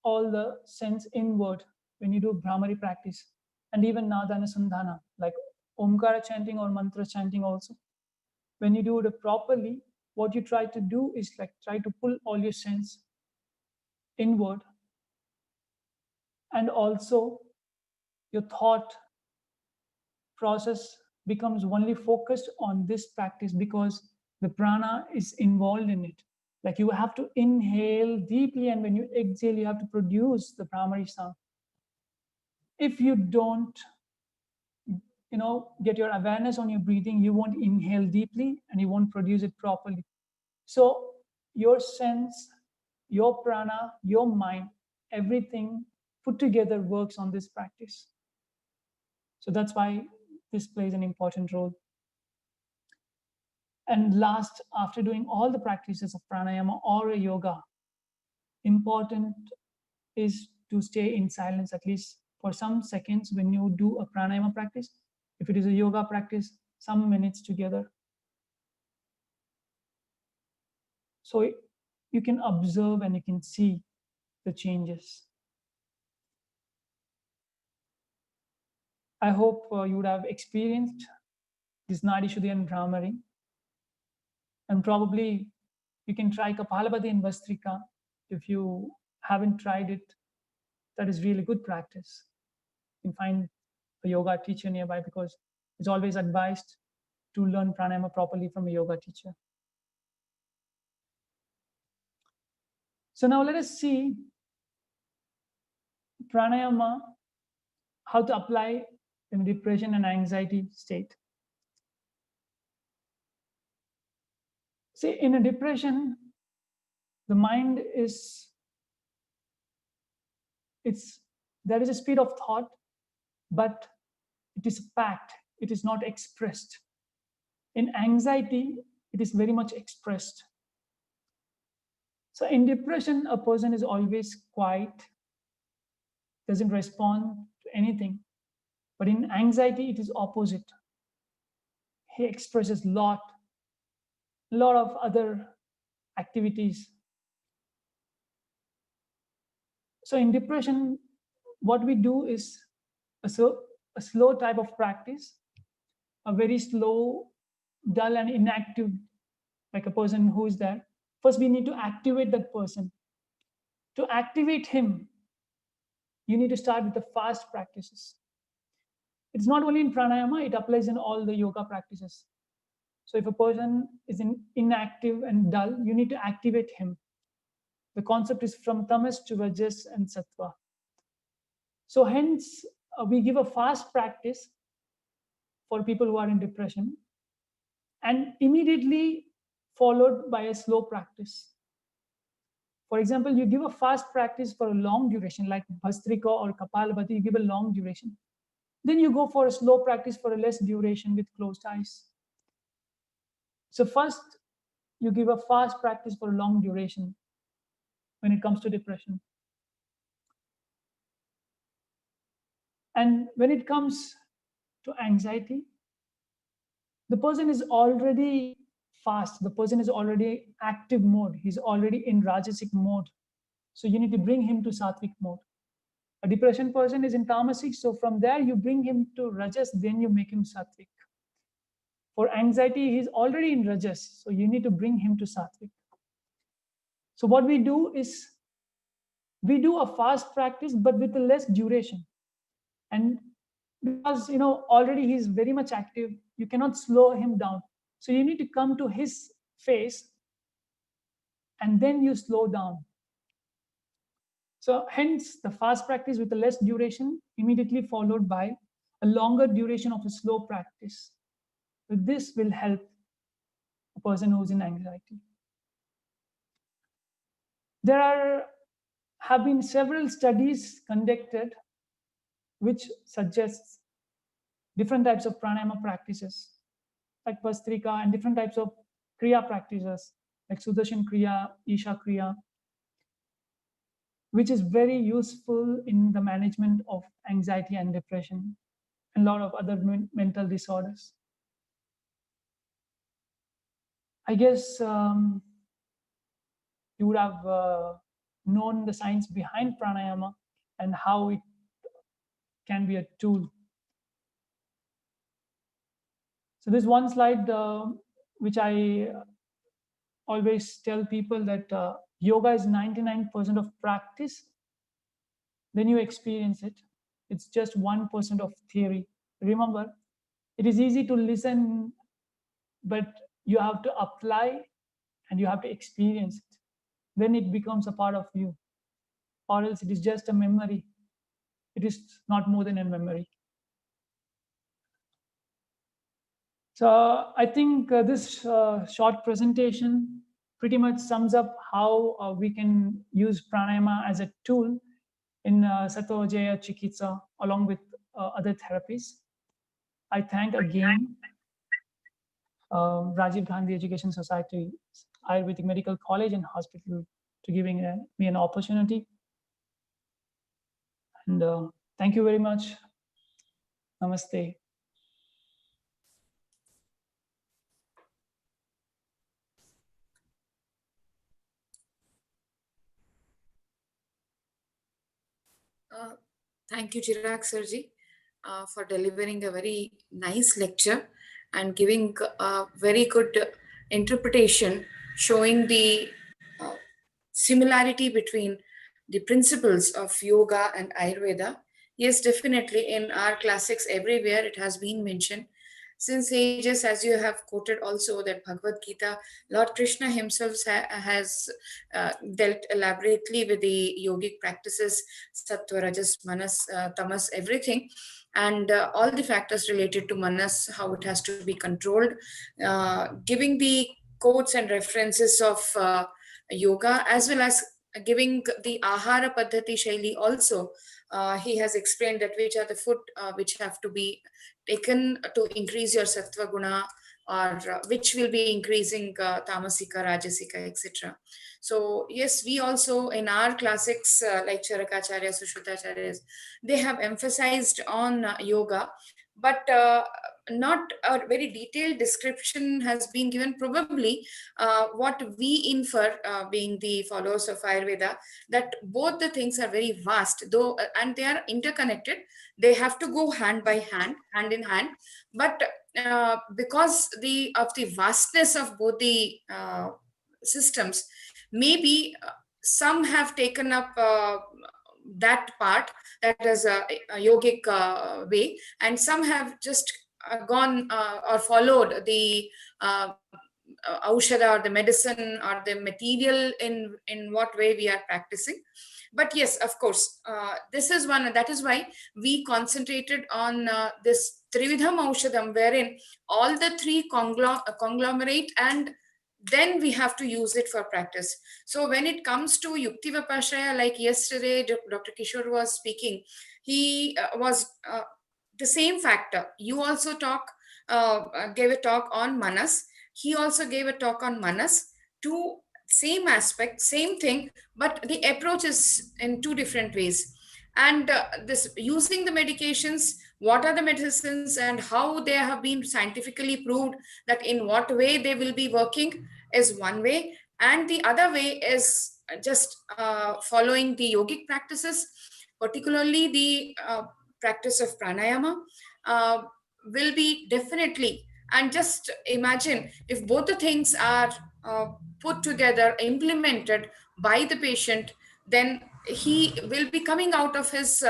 all the sense inward when you do Brahmari practice, and even Nadanusandhana, like Omkara chanting or mantra chanting also. When you do it properly, what you try to do is like try to pull all your sense inward, and also your thought process becomes only focused on this practice because the prana is involved in it. Like you have to inhale deeply, and when you exhale, you have to produce the primary sound. If you don't, get your awareness on your breathing, you won't inhale deeply and you won't produce it properly. So your sense, your prana, your mind, everything put together works on this practice. So that's why this plays an important role. And last, after doing all the practices of pranayama or a yoga, important is to stay in silence at least for some seconds when you do a pranayama practice. If it is a yoga practice, some minutes together. So you can observe and you can see the changes. I hope you would have experienced this Nadi Shuddhi and Brahmari. And probably you can try Kapalabhati and Vastrika. If you haven't tried it, that is really good practice. You can find a yoga teacher nearby because it's always advised to learn pranayama properly from a yoga teacher. So now let us see pranayama, how to apply in depression and anxiety state. See, in a depression, the mind there is a speed of thought, but it is packed, it is not expressed. In anxiety, it is very much expressed. So in depression, a person is always quiet, doesn't respond to anything. But in anxiety, it is opposite. He expresses a lot of other activities. So in depression, what we do is a slow type of practice, a very slow, dull and inactive, like a person who is there. First, we need to activate that person. To activate him, you need to start with the fast practices. It's not only in pranayama, it applies in all the yoga practices. So if a person is inactive and dull, you need to activate him. The concept is from tamas to rajas and sattva. So hence, we give a fast practice for people who are in depression. And immediately followed by a slow practice. For example, you give a fast practice for a long duration, like Bhastrika or Kapalabhati, you give a long duration. Then you go for a slow practice for a less duration with closed eyes. So first, you give a fast practice for a long duration when it comes to depression. And when it comes to anxiety, the person is already fast, the person is already active mode, he's already in Rajasic mode. So you need to bring him to Sattvic mode. A depression person is in Tamasic, so from there you bring him to Rajas, then you make him Sattvic. For anxiety, he's already in Rajas, so you need to bring him to Sattvic. So what we do is, we do a fast practice, but with a less duration. And because already he's very much active, you cannot slow him down. So you need to come to his phase, and then you slow down. So hence the fast practice with a less duration, immediately followed by a longer duration of a slow practice. So this will help a person who's in anxiety. There have been several studies conducted which suggests different types of pranayama practices, like Bhastrika, and different types of kriya practices, like Sudarshan Kriya, Isha Kriya, which is very useful in the management of anxiety and depression and a lot of other mental disorders. I guess you would have known the science behind pranayama and how it can be a tool. So this one slide, which I always tell people, that yoga is 99% of practice, then you experience it. It's just 1% of theory. Remember, it is easy to listen, but you have to apply and you have to experience it. Then it becomes a part of you, or else it is just a memory. It is not more than a memory. So I think this short presentation pretty much sums up how we can use pranayama as a tool in Sattva Jaya Chikitsa along with other therapies. I thank again Rajiv Gandhi Education Society, Ayurvedic Medical College and Hospital to giving me an opportunity. And thank you very much. Namaste. Thank you, Chirag Sirji, for delivering a very nice lecture and giving a very good interpretation, showing the similarity between the principles of yoga and Ayurveda. Yes, definitely in our classics everywhere it has been mentioned. Since ages, as you have quoted also, that Bhagavad Gita, Lord Krishna himself has dealt elaborately with the yogic practices, sattva, rajas, manas, tamas, everything, and all the factors related to manas, how it has to be controlled, giving the quotes and references of yoga, as well as giving the ahara paddhati shaili also. He has explained that which are the food which have to be taken to increase your sattva guna, or which will be increasing tamasika, rajasika, etc. So yes, we also in our classics like Charakacharya, Sushrutacharyas, they have emphasized on yoga, but not a very detailed description has been given. Probably what we infer, being the followers of Ayurveda, that both the things are very vast, though, and they are interconnected. They have to go hand by hand, hand in hand. But because of the vastness of both the systems, maybe some have taken up that part, that is a yogic way, and some have just gone or followed the aushadha or the medicine or the material in what way we are practicing. But yes, of course, this is one, that is why we concentrated on this Trividham Aushadham, wherein all the three conglomerate and then we have to use it for practice. So when it comes to Yukti Vipashraya, like yesterday, Dr. Kishore was speaking, he was the same factor. You also gave a talk on Manas. He also gave a talk on Manas. Two same aspect, same thing, but the approach is in two different ways. And this using the medications, what are the medicines and how they have been scientifically proved that in what way they will be working is one way, and the other way is just following the yogic practices, particularly the practice of pranayama, uh, will be definitely. And just imagine if both the things are put together, implemented by the patient, then he will be coming out of his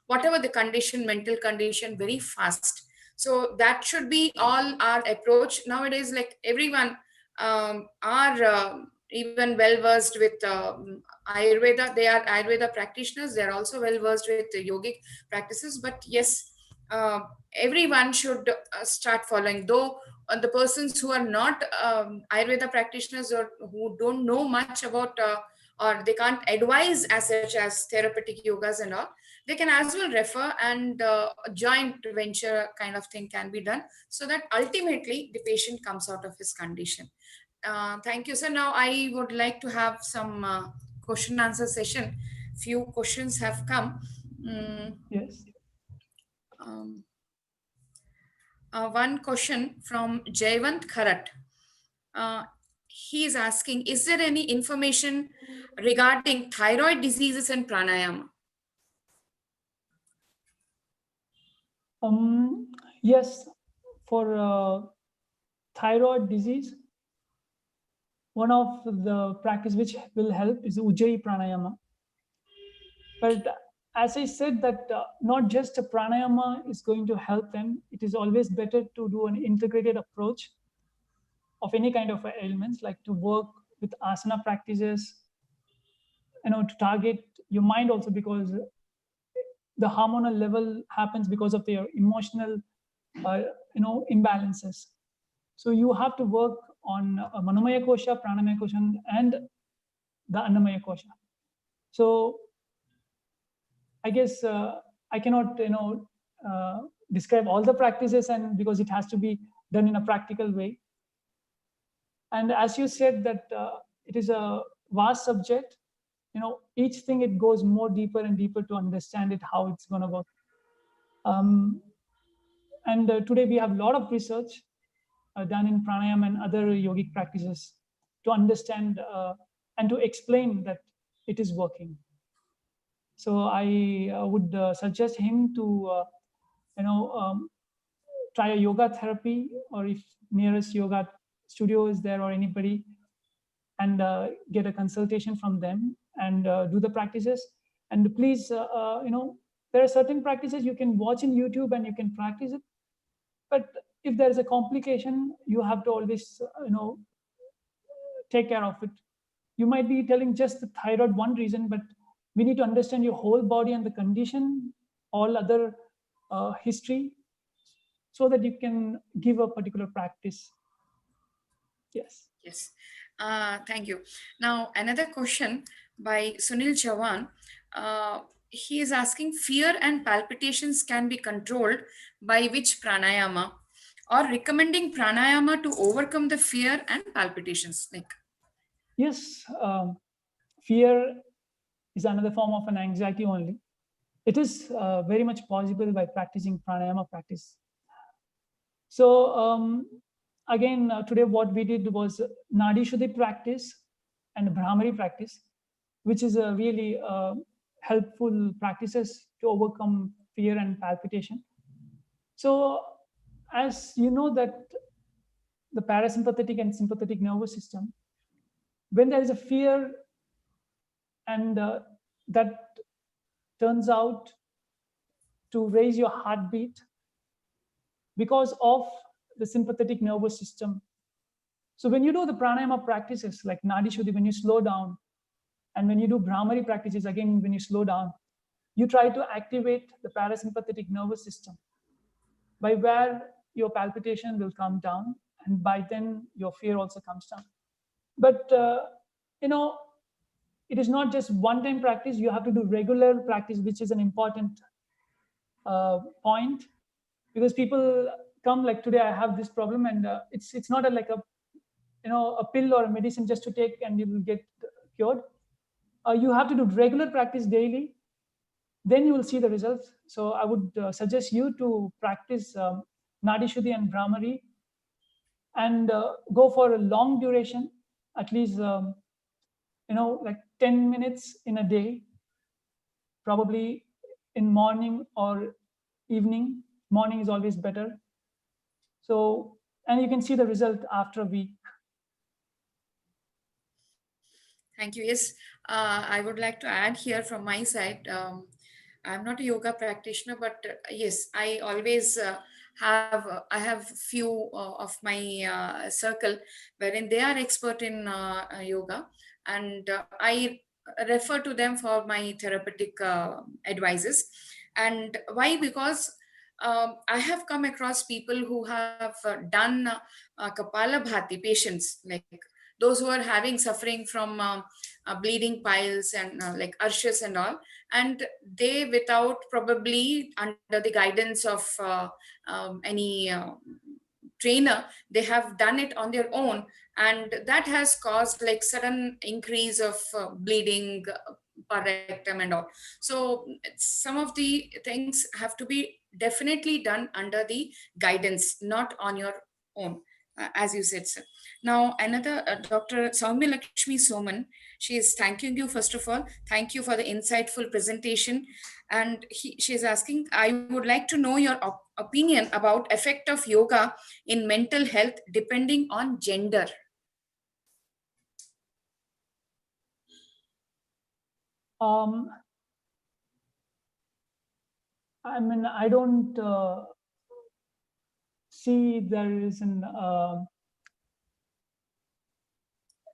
whatever the condition, mental condition, very fast. So that should be all our approach nowadays. Like everyone are even well versed with Ayurveda. They are Ayurveda practitioners. They are also well versed with the yogic practices. But yes, uh, everyone should start following. Though the persons who are not Ayurveda practitioners or who don't know much about or they can't advise as such as therapeutic yogas and all, they can as well refer, and a joint venture kind of thing can be done so that ultimately the patient comes out of his condition. Thank you, sir. Now I would like to have some question answer session. Few questions have come. Yes. Um, one question from Jayvant Kharat. Uh, he is asking, is there any information regarding thyroid diseases and pranayama? Yes, for thyroid disease, one of the practice which will help is Ujjayi pranayama. But as I said that not just a pranayama is going to help them, it is always better to do an integrated approach of any kind of ailments, like to work with asana practices, to target your mind also, because the hormonal level happens because of their emotional, imbalances. So you have to work on Manomaya Kosha, Pranamaya Kosha, and the Annamaya Kosha. So I guess I cannot, describe all the practices, and because it has to be done in a practical way. And as you said that it is a vast subject, each thing it goes more deeper and deeper to understand it, how it's going to work. And today we have a lot of research done in pranayama and other yogic practices to understand and to explain that it is working. So I would suggest him to, try a yoga therapy, or if nearest yoga studio is there or anybody, and get a consultation from them and do the practices. And please, there are certain practices you can watch in YouTube and you can practice it. But if there is a complication, you have to always, take care of it. You might be telling just the thyroid one reason, but we need to understand your whole body and the condition, all other history, so that you can give a particular practice. Yes. Yes. Thank you. Now, another question by Sunil Chavan. He is asking, fear and palpitations can be controlled by which pranayama, or recommending pranayama to overcome the fear and palpitations? Like, yes, fear is another form of an anxiety only. It is very much possible by practicing pranayama practice. So again, today what we did was Nadi Shuddhi practice and Brahmari practice, which is a really helpful practices to overcome fear and palpitation. So as you know that the parasympathetic and sympathetic nervous system, when there is a fear and that turns out to raise your heartbeat because of the sympathetic nervous system. So when you do the pranayama practices like Nadi Shuddhi, when you slow down, and when you do Brahmari practices, again, when you slow down, you try to activate the parasympathetic nervous system, by where your palpitation will come down, and by then your fear also comes down. But it is not just one-time practice. You have to do regular practice, which is an important point, because people come like, today I have this problem, and it's not like a pill or a medicine just to take and you will get cured. You have to do regular practice daily, then you will see the results. So I would suggest you to practice Nadi Shuddhi and Brahmari, and go for a long duration, at least like 10 minutes in a day, probably in morning or evening. Morning is always better. So, and you can see the result after a week. Thank you. Yes, I would like to add here from my side. I'm not a yoga practitioner, but yes, I always I have few of my circle wherein they are expert in yoga, and I refer to them for my therapeutic advices. And why? Because I have come across people who have done Kapalabhati patients, like those who are having suffering from bleeding piles and like arshas and all, and they, without probably under the guidance of any trainer, they have done it on their own, and that has caused like sudden increase of bleeding, per rectum and all. So some of the things have to be definitely done under the guidance, not on your own, as you said, sir. Now, another Dr. Soumya Lakshmi Soman, she is thanking you, first of all. Thank you for the insightful presentation. And she is asking, I would like to know your opinion about effect of yoga in mental health depending on gender. I mean, I don't see there is an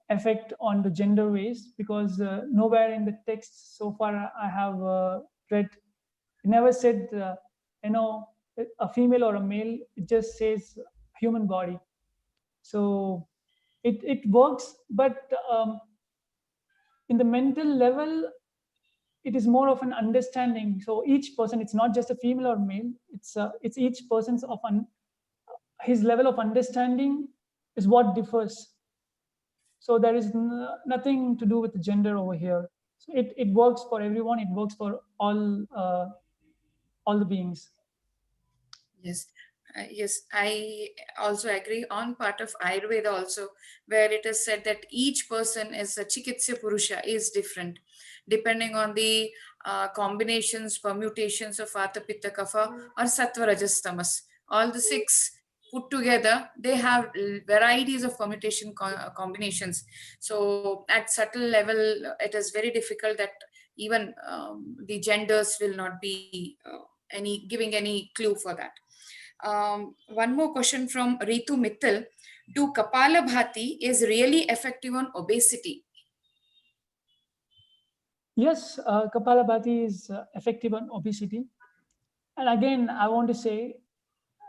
effect on the gender ways, because nowhere in the text so far I have read, it never said a female or a male. It just says human body. So it works, but in the mental level, it is more of an understanding. So each person, it's not just a female or male, it's each person's his level of understanding is what differs. So there is nothing to do with the gender over here. So it works for everyone. It works for all the beings. Yes. Yes, I also agree on part of Ayurveda also, where it is said that each person is a Chikitsya Purusha is different, depending on the combinations, permutations of Vata, Pitta, Kapha or Sattva, Rajas, Tamas. All the six put together, they have varieties of permutation combinations. So at subtle level, it is very difficult that even the genders will not be giving any clue for that. One more question from Ritu Mittal. Do Kapalabhati is really effective on obesity? Yes, Kapalabhati is effective on obesity. And again, I want to say,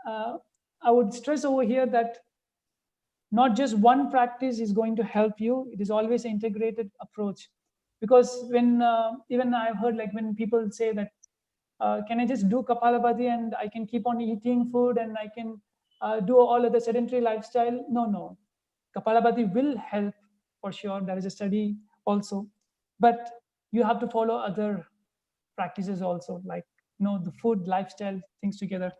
I would stress over here that not just one practice is going to help you. It is always an integrated approach. Because when even I've heard, like, when people say that, can I just do Kapalabhati and I can keep on eating food and I can do all of the sedentary lifestyle? No. Kapalabhati will help for sure. There is a study also, but you have to follow other practices also, like the food, lifestyle, things together.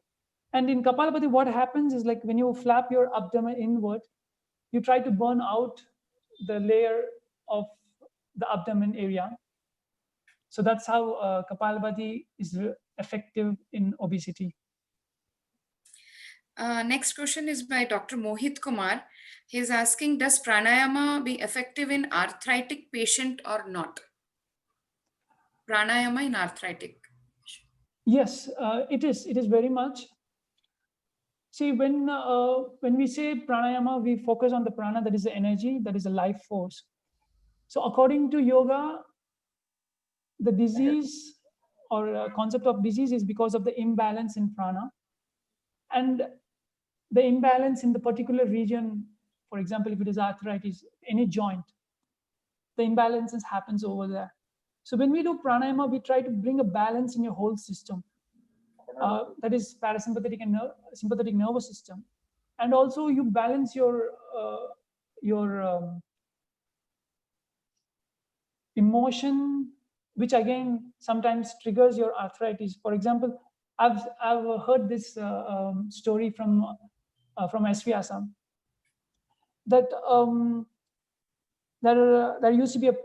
And in Kapalabhati, what happens is, like, when you flap your abdomen inward, you try to burn out the layer of the abdomen area. So that's how Kapalabhati is effective in obesity. Next question is by Dr. Mohit Kumar. He's asking, does pranayama be effective in arthritic patient or not? Pranayama in arthritic. Yes, it is. It is very much. See, when we say pranayama, we focus on the prana, that is the energy, that is the life force. So according to yoga, the disease or concept of disease is because of the imbalance in prana, and the imbalance in the particular region for example, if it is arthritis, any joint, the imbalances happens over there. So when we do pranayama, we try to bring a balance in your whole system. That is parasympathetic and sympathetic nervous system. And also you balance your emotion, which again sometimes triggers your arthritis. For example, I've heard this story from SVSM, that there used to be a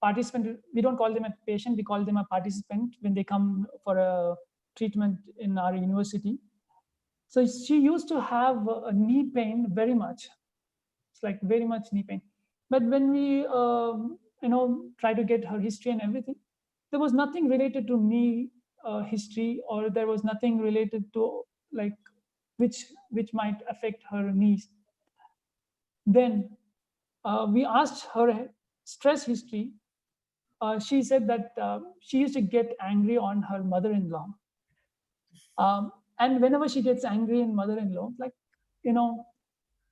participant. We don't call them a patient, we call them a participant when they come for a treatment in our university. So she used to have a knee pain very much. It's like very much knee pain. But when we try to get her history and everything, there was nothing related to knee history, or there was nothing related to like which might affect her knees. Then we asked her stress history. She said that she used to get angry on her mother-in-law. And whenever she gets angry in mother-in-law,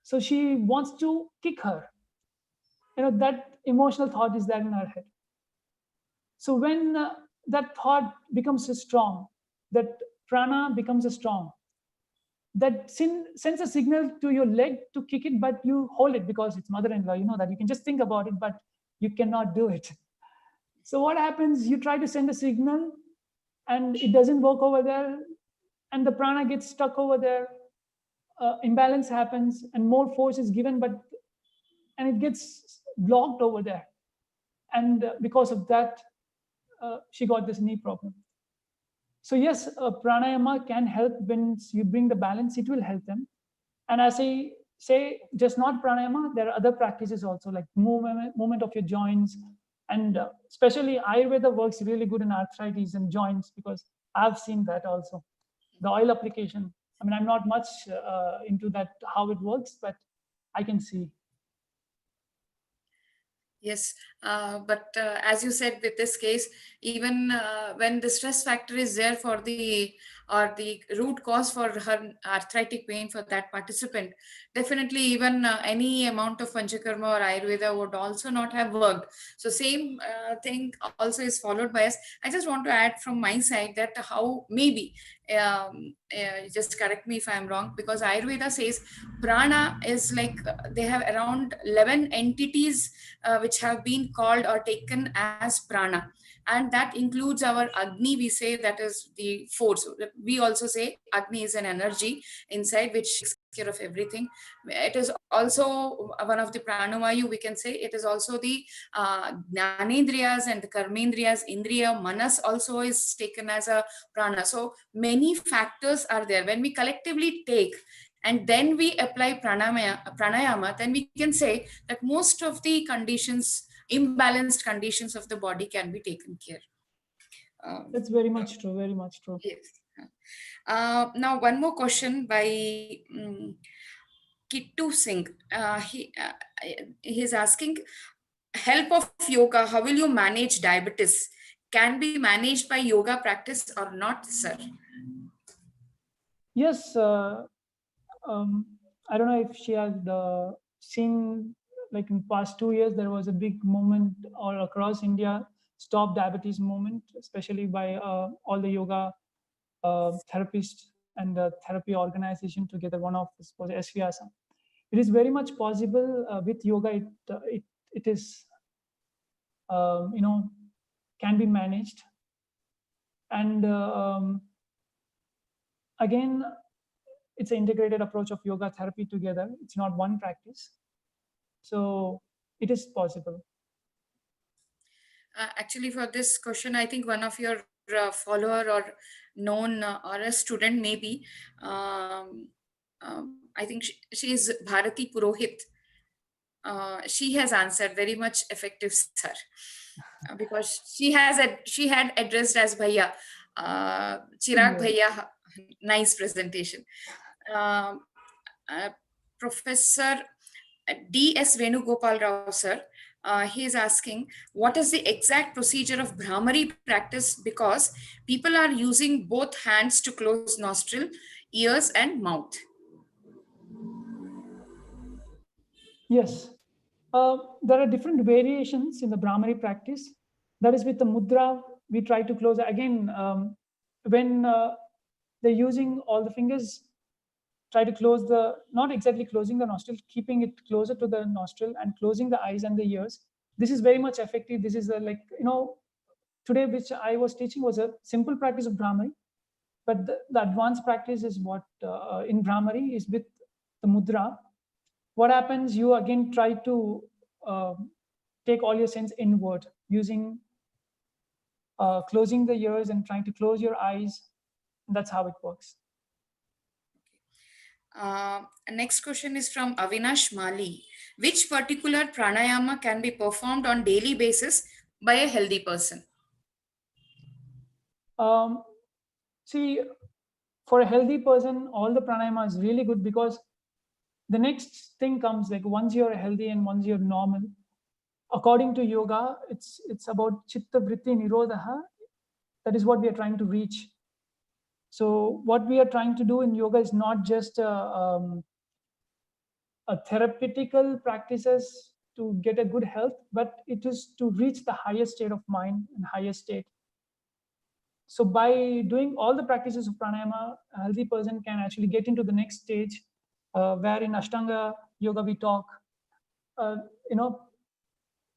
so she wants to kick her. That emotional thought is there in her head. So when that thought becomes strong, that prana becomes strong, that sends a signal to your leg to kick it, but you hold it because it's mother-in-law. You know that you can just think about it, but you cannot do it. So what happens? You try to send a signal and it doesn't work over there, and the prana gets stuck over there. Imbalance happens and more force is given, and it gets blocked over there. And because of that, she got this knee problem. So yes, pranayama can help. When you bring the balance, it will help them. And as I say, just not pranayama, there are other practices also, like movement of your joints. And especially Ayurveda works really good in arthritis and joints, because I've seen that also. The oil application, I mean, I'm not much into that, how it works, but I can see. Yes, but as you said, with this case, even when the stress factor is there for the root cause for her arthritic pain for that participant, definitely even any amount of Panchakarma or Ayurveda would also not have worked. So same thing also is followed by us. I just want to add from my side that how maybe, just correct me if I'm wrong, because Ayurveda says prana is like they have around 11 entities which have been called or taken as prana, and that includes our Agni. We say that is the force. We also say Agni is an energy inside which takes care of everything. It is also one of the pranavayu. We can say it is also the Jnanendriyas and the Karmendriyas. Indriya, Manas also is taken as a prana. So many factors are there. When we collectively take and then we apply pranayama, then we can say that most of the conditions, imbalanced conditions of the body can be taken care. That's very much true, very much true. Yes. Now, one more question by Kittu Singh. He's asking, help of yoga, how will you manage diabetes? Can be managed by yoga practice or not, sir? Yes, I don't know if she had seen, like in past 2 years, there was a big movement all across India, Stop Diabetes movement, especially by all the yoga therapists and the therapy organization together. One of this was SVSM. It is very much possible with yoga. It is, can be managed. And again, it's an integrated approach of yoga therapy together. It's not one practice. So it is possible. Actually, for this question, I think one of your follower or known or a student maybe, I think she is Bharati Purohit. She has answered very much effective, sir, because she had addressed as Bhaiya, Chirag Bhaiya. Nice presentation. Professor D.S. Venugopal Rao, sir, he is asking, what is the exact procedure of Brahmari practice? Because people are using both hands to close nostril, ears, and mouth. Yes. There are different variations in the Brahmari practice. That is with the mudra, we try to close again. When they're using all the fingers, try to close the, not exactly closing the nostril, keeping it closer to the nostril and closing the eyes and the ears. This is very much effective. This is like, today which I was teaching was a simple practice of Brahmari, but the advanced practice is what in Brahmari is with the mudra. What happens, you again try to take all your sense inward using closing the ears and trying to close your eyes. That's how it works. Next question is from Avinash Mali. Which particular pranayama can be performed on daily basis by a healthy person? See, for a healthy person, all the pranayama is really good, because the next thing comes, like once you're healthy and once you're normal, according to yoga, it's about chitta vritti nirodha. That is what we are trying to reach. So what we are trying to do in yoga is not just a therapeutical practices to get a good health, but it is to reach the highest state of mind and highest state. So by doing all the practices of pranayama, a healthy person can actually get into the next stage, where in Ashtanga yoga we talk,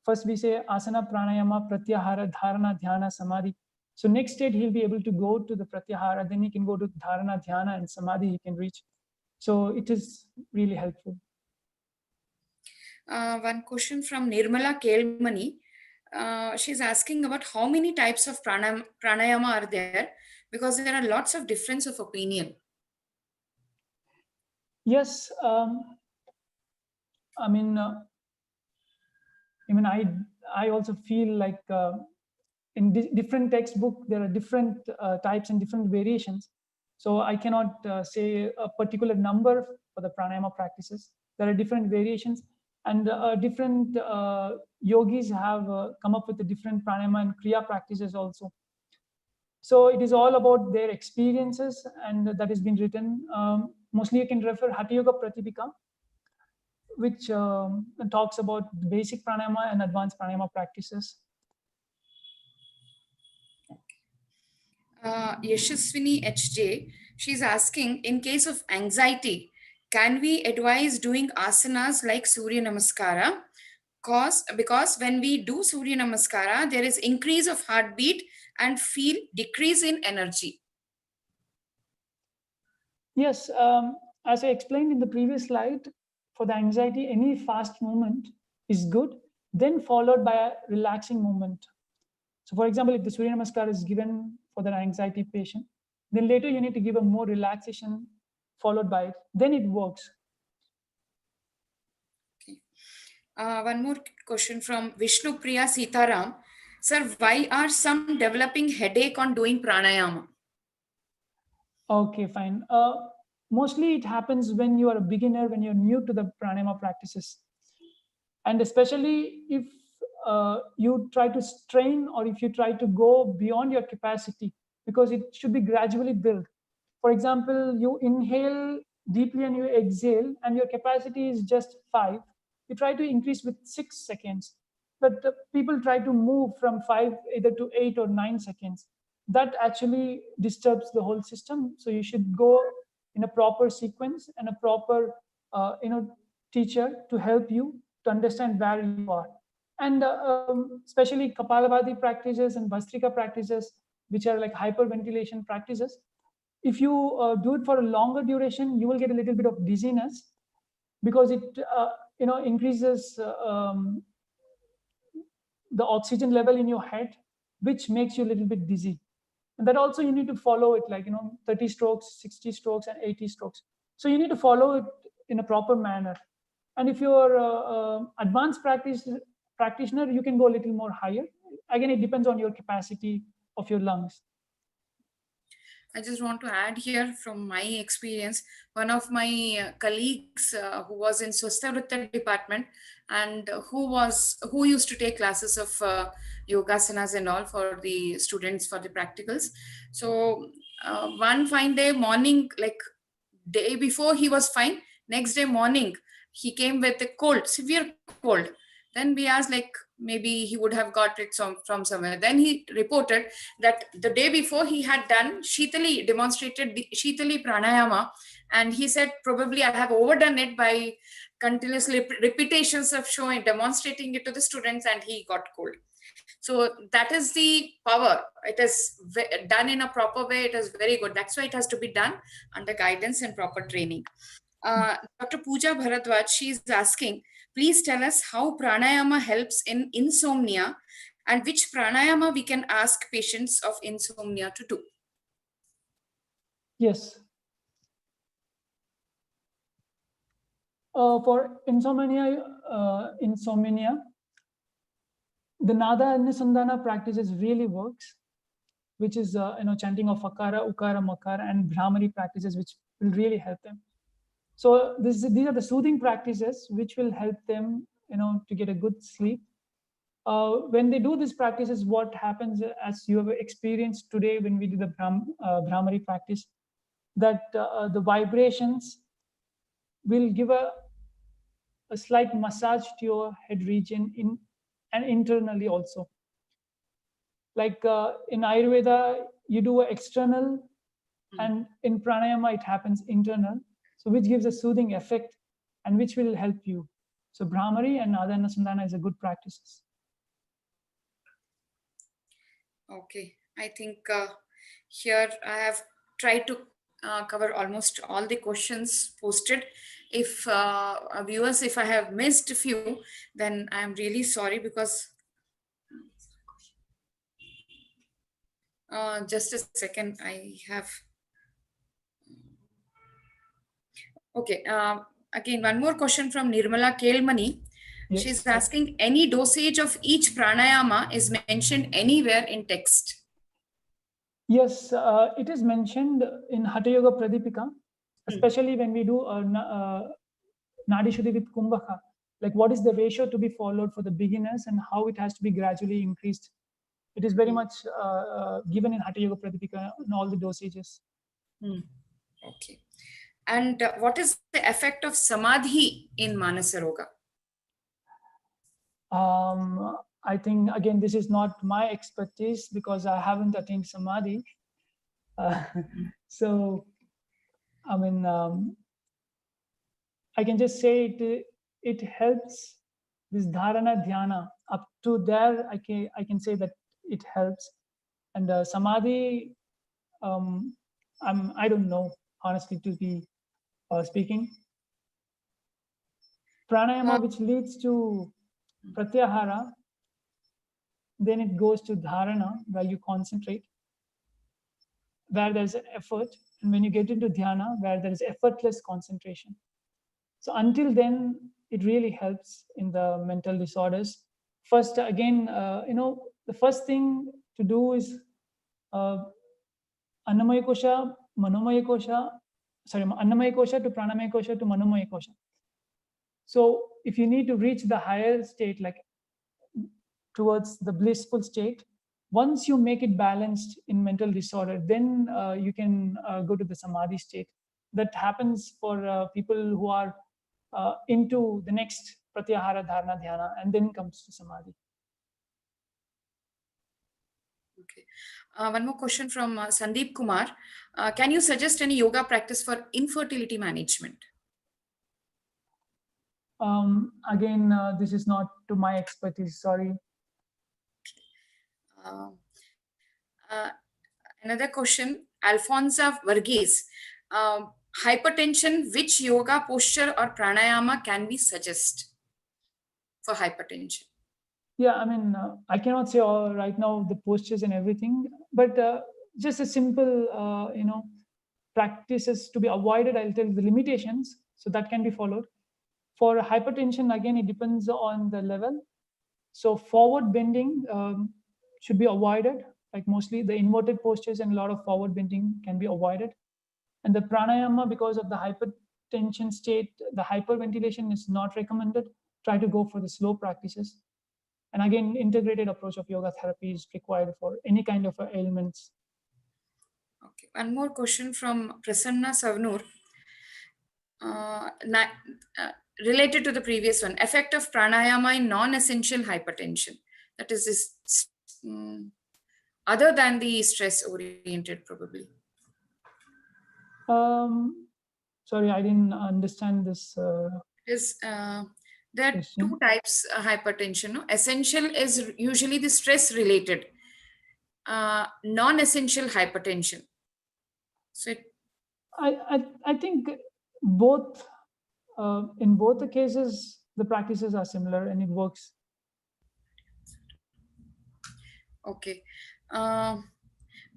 first we say asana, pranayama, pratyahara, dharana, dhyana, samadhi. So next state he'll be able to go to the pratyahara, then he can go to dharana, dhyana, and samadhi he can reach. So it is really helpful. One question from Nirmala Kelmani. She's asking about how many types of pranayama are there, because there are lots of difference of opinion. Yes, I also feel like in different textbook there are different types and different variations. So I cannot say a particular number for the pranayama practices. There are different variations, and different yogis have come up with the different pranayama and kriya practices also. So it is all about their experiences, and that has been written. Mostly you can refer Hatha Yoga Pratipika, which talks about the basic pranayama and advanced pranayama practices. Yashaswini HJ, she's asking, in case of anxiety, can we advise doing asanas like Surya Namaskara? Because when we do Surya Namaskara, there is increase of heartbeat and feel decrease in energy. Yes, as I explained in the previous slide, for the anxiety, any fast movement is good, then followed by a relaxing movement. So for example, if the Surya Namaskar is given for the anxiety patient, then later you need to give a more relaxation followed by it, then it works. Okay. One more question from Vishnu Priya Sitaram. Sir, why are some developing headache on doing pranayama? Okay, fine. Mostly it happens when you are a beginner, when you're new to the pranayama practices. And especially if you try to strain, or if you try to go beyond your capacity, because it should be gradually built. For example, you inhale deeply and you exhale, and your capacity is just 5. You try to increase with 6 seconds. But people try to move from 5 either to 8 or 9 seconds. That actually disturbs the whole system. So you should go in a proper sequence and a proper teacher to help you to understand where you are. And especially Kapalabhati practices and Bhastrika practices, which are like hyperventilation practices, if you do it for a longer duration, you will get a little bit of dizziness, because it increases the oxygen level in your head, which makes you a little bit dizzy. And that also you need to follow it, like 30 strokes, 60 strokes, and 80 strokes. So you need to follow it in a proper manner. And if you're advanced practitioner, you can go a little more higher. Again, it depends on your capacity of your lungs. I just want to add here from my experience, one of my colleagues who was in Swasthavritta department, and who used to take classes of yogasanas and all for the students for the practicals. So one fine day morning, like day before he was fine, next day morning he came with a cold, severe cold. Then we asked, like, maybe he would have got it from somewhere. Then he reported that the day before he had done Shitali, demonstrated the Shitali pranayama, and he said, probably I have overdone it by continuously repetitions of showing, demonstrating it to the students, and he got cold. So that is the power. It is done in a proper way. It is very good. That's why it has to be done under guidance and proper training. Dr. Pooja Bharadwaj, she is asking, please tell us how pranayama helps in insomnia and which pranayama we can ask patients of insomnia to do. Yes. For insomnia, the Nada Anusandhana practices really works, which is chanting of Akara, Ukara, Makara, and Brahmari practices, which will really help them. So these are the soothing practices which will help them, to get a good sleep. When they do these practices, what happens, as you have experienced today when we do the Brahmari practice, that the vibrations will give a slight massage to your head region and internally also. Like in Ayurveda, you do external, and in pranayama it happens internal, so which gives a soothing effect and which will help you. So Brahmari and Nada Anusandhana is a good practices. Okay, I think here I have tried to cover almost all the questions posted. If viewers, if I have missed a few, then I am really sorry, because just a second, I have. Okay, again, one more question from Nirmala Kelmani. Yes. She's asking, any dosage of each pranayama is mentioned anywhere in text? Yes, it is mentioned in Hatha Yoga Pradipika, especially when we do Nadi Shuddhi with Kumbhaka, like what is the ratio to be followed for the beginners and how it has to be gradually increased. It is very much given in Hatha Yoga Pradipika in all the dosages. Okay. And what is the effect of samadhi in Manasa Roga? I think, again, this is not my expertise because I haven't attained samadhi. So, I mean, I can just say it helps this dharana dhyana. Up to there, I can say that it helps. And samadhi, I don't know, honestly, to be speaking. Pranayama, which leads to pratyahara, then it goes to dharana, where you concentrate, where there's effort, and when you get into dhyana, where there is effortless concentration. So until then, it really helps in the mental disorders. First, again, the first thing to do is Annamaya Kosha, Manomaya Kosha, Annamaya Kosha to Pranamaya Kosha to Manomaya Kosha. So if you need to reach the higher state, like towards the blissful state, once you make it balanced in mental disorder, then you can go to the samadhi state. That happens for people who are into the next pratyahara, dharana, dhyana, and then comes to samadhi. Okay. One more question from Sandeep Kumar. Can you suggest any yoga practice for infertility management? Again, this is not to my expertise, sorry. Another question, Alfonso Varghese. Hypertension, which yoga posture or pranayama can we suggest for hypertension? Yeah, I mean, I cannot say right now the postures and everything, but just a simple, practices to be avoided. I'll tell the limitations, so that can be followed. For hypertension, again, it depends on the level. So forward bending should be avoided, like mostly the inverted postures and a lot of forward bending can be avoided. And the pranayama, because of the hypertension state, the hyperventilation is not recommended. Try to go for the slow practices. And again, integrated approach of yoga therapy is required for any kind of ailments. Okay, one more question from Prasanna Savnur. related to the previous one, effect of pranayama in non-essential hypertension. That is this, other than the stress oriented, probably. Sorry, I didn't understand this. Is there are Question. two types of hypertension. No? Essential is usually the stress related. Non-essential hypertension. So I think both in both the cases the practices are similar and it works. okay.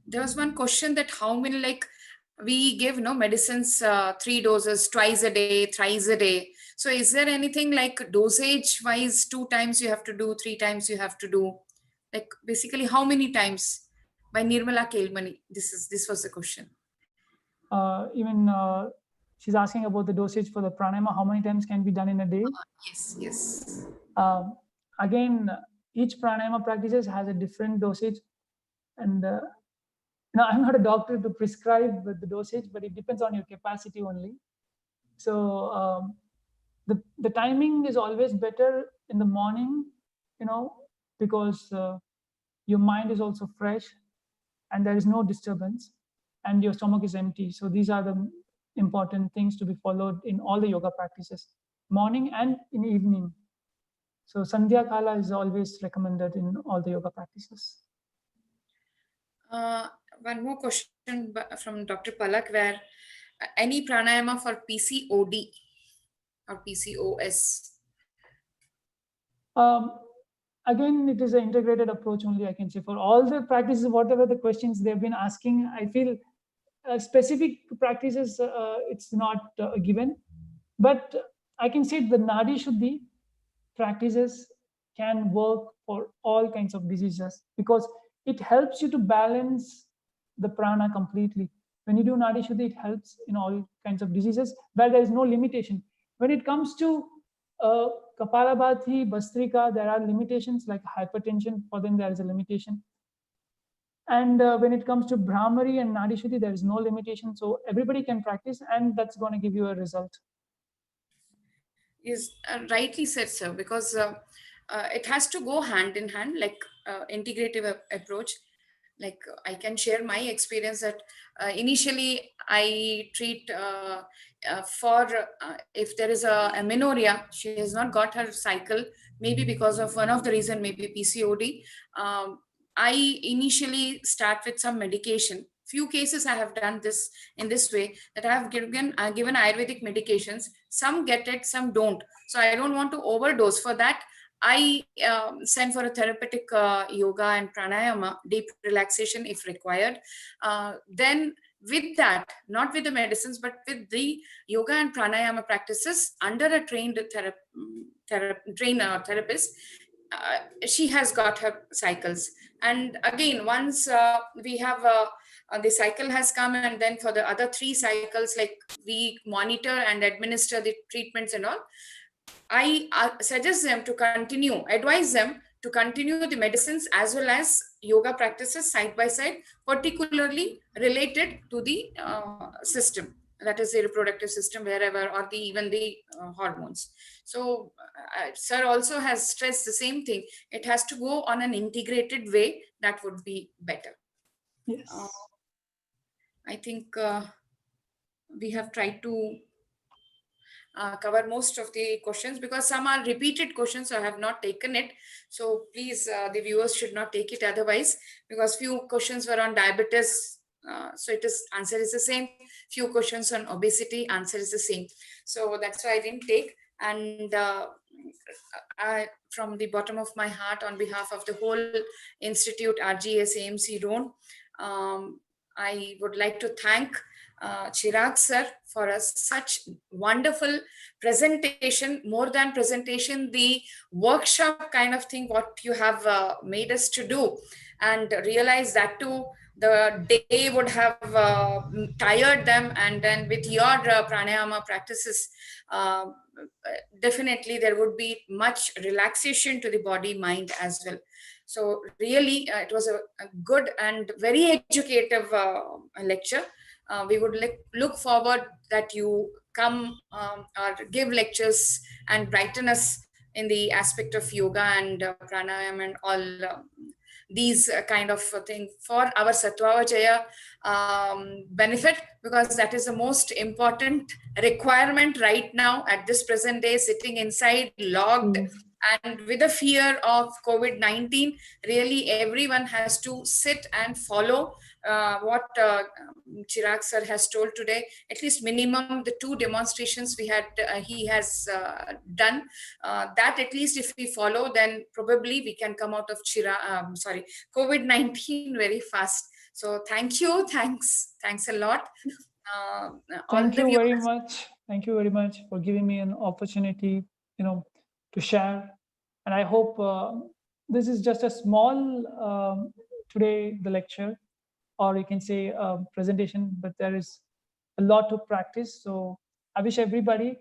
There was one question that how many, like, we give medicines 3 doses twice a day, thrice a day. So is there anything like dosage wise 2 times you have to do, 3 times you have to do? Like basically how many times? By Nirmala Kelmani. This was the question. Even she's asking about the dosage for the pranayama. How many times can be done in a day? Yes. Again, each pranayama practices has a different dosage, and now I'm not a doctor to prescribe the dosage, but it depends on your capacity only. So the timing is always better in the morning, because your mind is also fresh and there is no disturbance and your stomach is empty. So these are the important things to be followed in all the yoga practices, morning and in evening. So Sandhya Kala is always recommended in all the yoga practices. One more question from Dr. Palak, where any pranayama for PCOD or PCOS? Again, it is an integrated approach only, I can say. For all the practices, whatever the questions they've been asking, I feel specific practices, it's not given. But I can say the Nadi Shuddhi practices can work for all kinds of diseases because it helps you to balance the prana completely. When you do Nadi Shuddhi, it helps in all kinds of diseases where there is no limitation. When it comes to Kapalabhati, Bhastrika, there are limitations like hypertension. For them, there is a limitation. And when it comes to Brahmari and Nadi Shuddhi, there is no limitation. So everybody can practice, and that's going to give you a result. Is rightly said, sir, because it has to go hand in hand, like integrative approach. Like I can share my experience that initially I treat for if there is a amenorrhea, she has not got her cycle, maybe because of one of the reason, maybe PCOD. I initially start with some medication. Few cases I have done this in this way, that I have given Ayurvedic medications. Some get it, some don't. So I don't want to overdose. For that, I send for a therapeutic yoga and pranayama, deep relaxation if required. Then with that, not with the medicines, but with the yoga and pranayama practices under a trained therapist, she has got her cycles. And again, once we have the cycle has come, and then for the other 3 cycles, like we monitor and administer the treatments and all, I suggest them to continue, advise them to continue the medicines as well as yoga practices side by side, particularly related to the system, that is the reproductive system, wherever, or even the hormones. So sir also has stressed the same thing. It has to go on an integrated way. That would be better. Yes. I think we have tried to cover most of the questions, because some are repeated questions, so I have not taken it. So please, the viewers should not take it otherwise, because few questions were on diabetes. So answer is the same. Few questions on obesity, answer is the same. So that's why I didn't take. And from the bottom of my heart, on behalf of the whole Institute, RGS, AMC, Roan, I would like to thank Chirag sir for such wonderful presentation, more than presentation, the workshop kind of thing, what you have made us to do, and realize that too, the day would have tired them, and then with your pranayama practices, definitely there would be much relaxation to the body, mind as well. So really, it was a good and very educative lecture. We would look forward that you come or give lectures and brighten us in the aspect of yoga and pranayam and all these kind of thing for our Sattva Jaya benefit, because that is the most important requirement right now at this present day, sitting inside logged and with the fear of COVID-19. Really everyone has to sit and follow what Chirag sir has told today. At least minimum the 2 demonstrations we had he has done, that at least if we follow, then probably we can come out of COVID-19 very fast. So thank you, thanks a lot. Thank you very much. Thank you very much for giving me an opportunity, to share. And I hope this is just a small today the lecture, or you can say presentation, but there is a lot to practice. So I wish everybody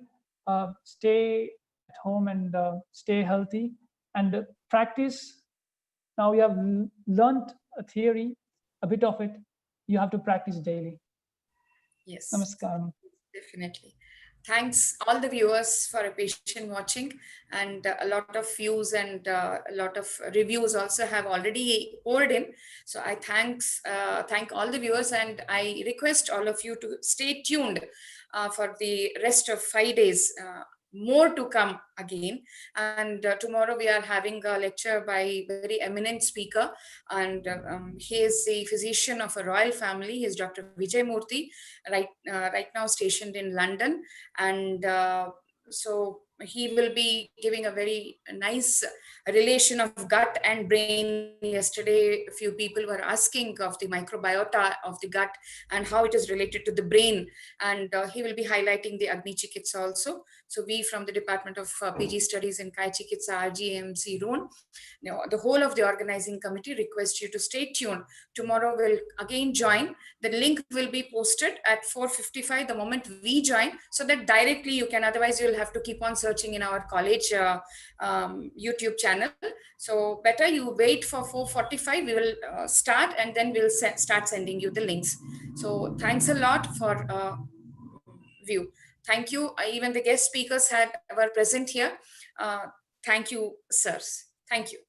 stay at home and stay healthy and practice. Now you have learned a theory, a bit of it. You have to practice daily. Yes. Namaskaram. Definitely. Thanks all the viewers for a patient watching, and a lot of views and a lot of reviews also have already poured in. So I thank all the viewers, and I request all of you to stay tuned for the rest of 5 days. More to come again, and tomorrow we are having a lecture by very eminent speaker, and he is the physician of a royal family. He is Dr. Vijay Murthy, right now stationed in London, and so he will be giving a very nice relation of gut and brain. Yesterday, a few people were asking of the microbiota of the gut and how it is related to the brain, and he will be highlighting the Agni Chikitsa also. So we from the Department of PG Studies in Kai Chikitsa, RGMC, Roon, the whole of the organizing committee request you to stay tuned. Tomorrow we'll again join. The link will be posted at 4:55 the moment we join, so that directly you can, otherwise you'll have to keep on searching in our college YouTube channel. So better you wait for 4:45, we will start, and then we'll start sending you the links. So thanks a lot for view. Thank you. Even the guest speakers were present here. Thank you, sirs. Thank you.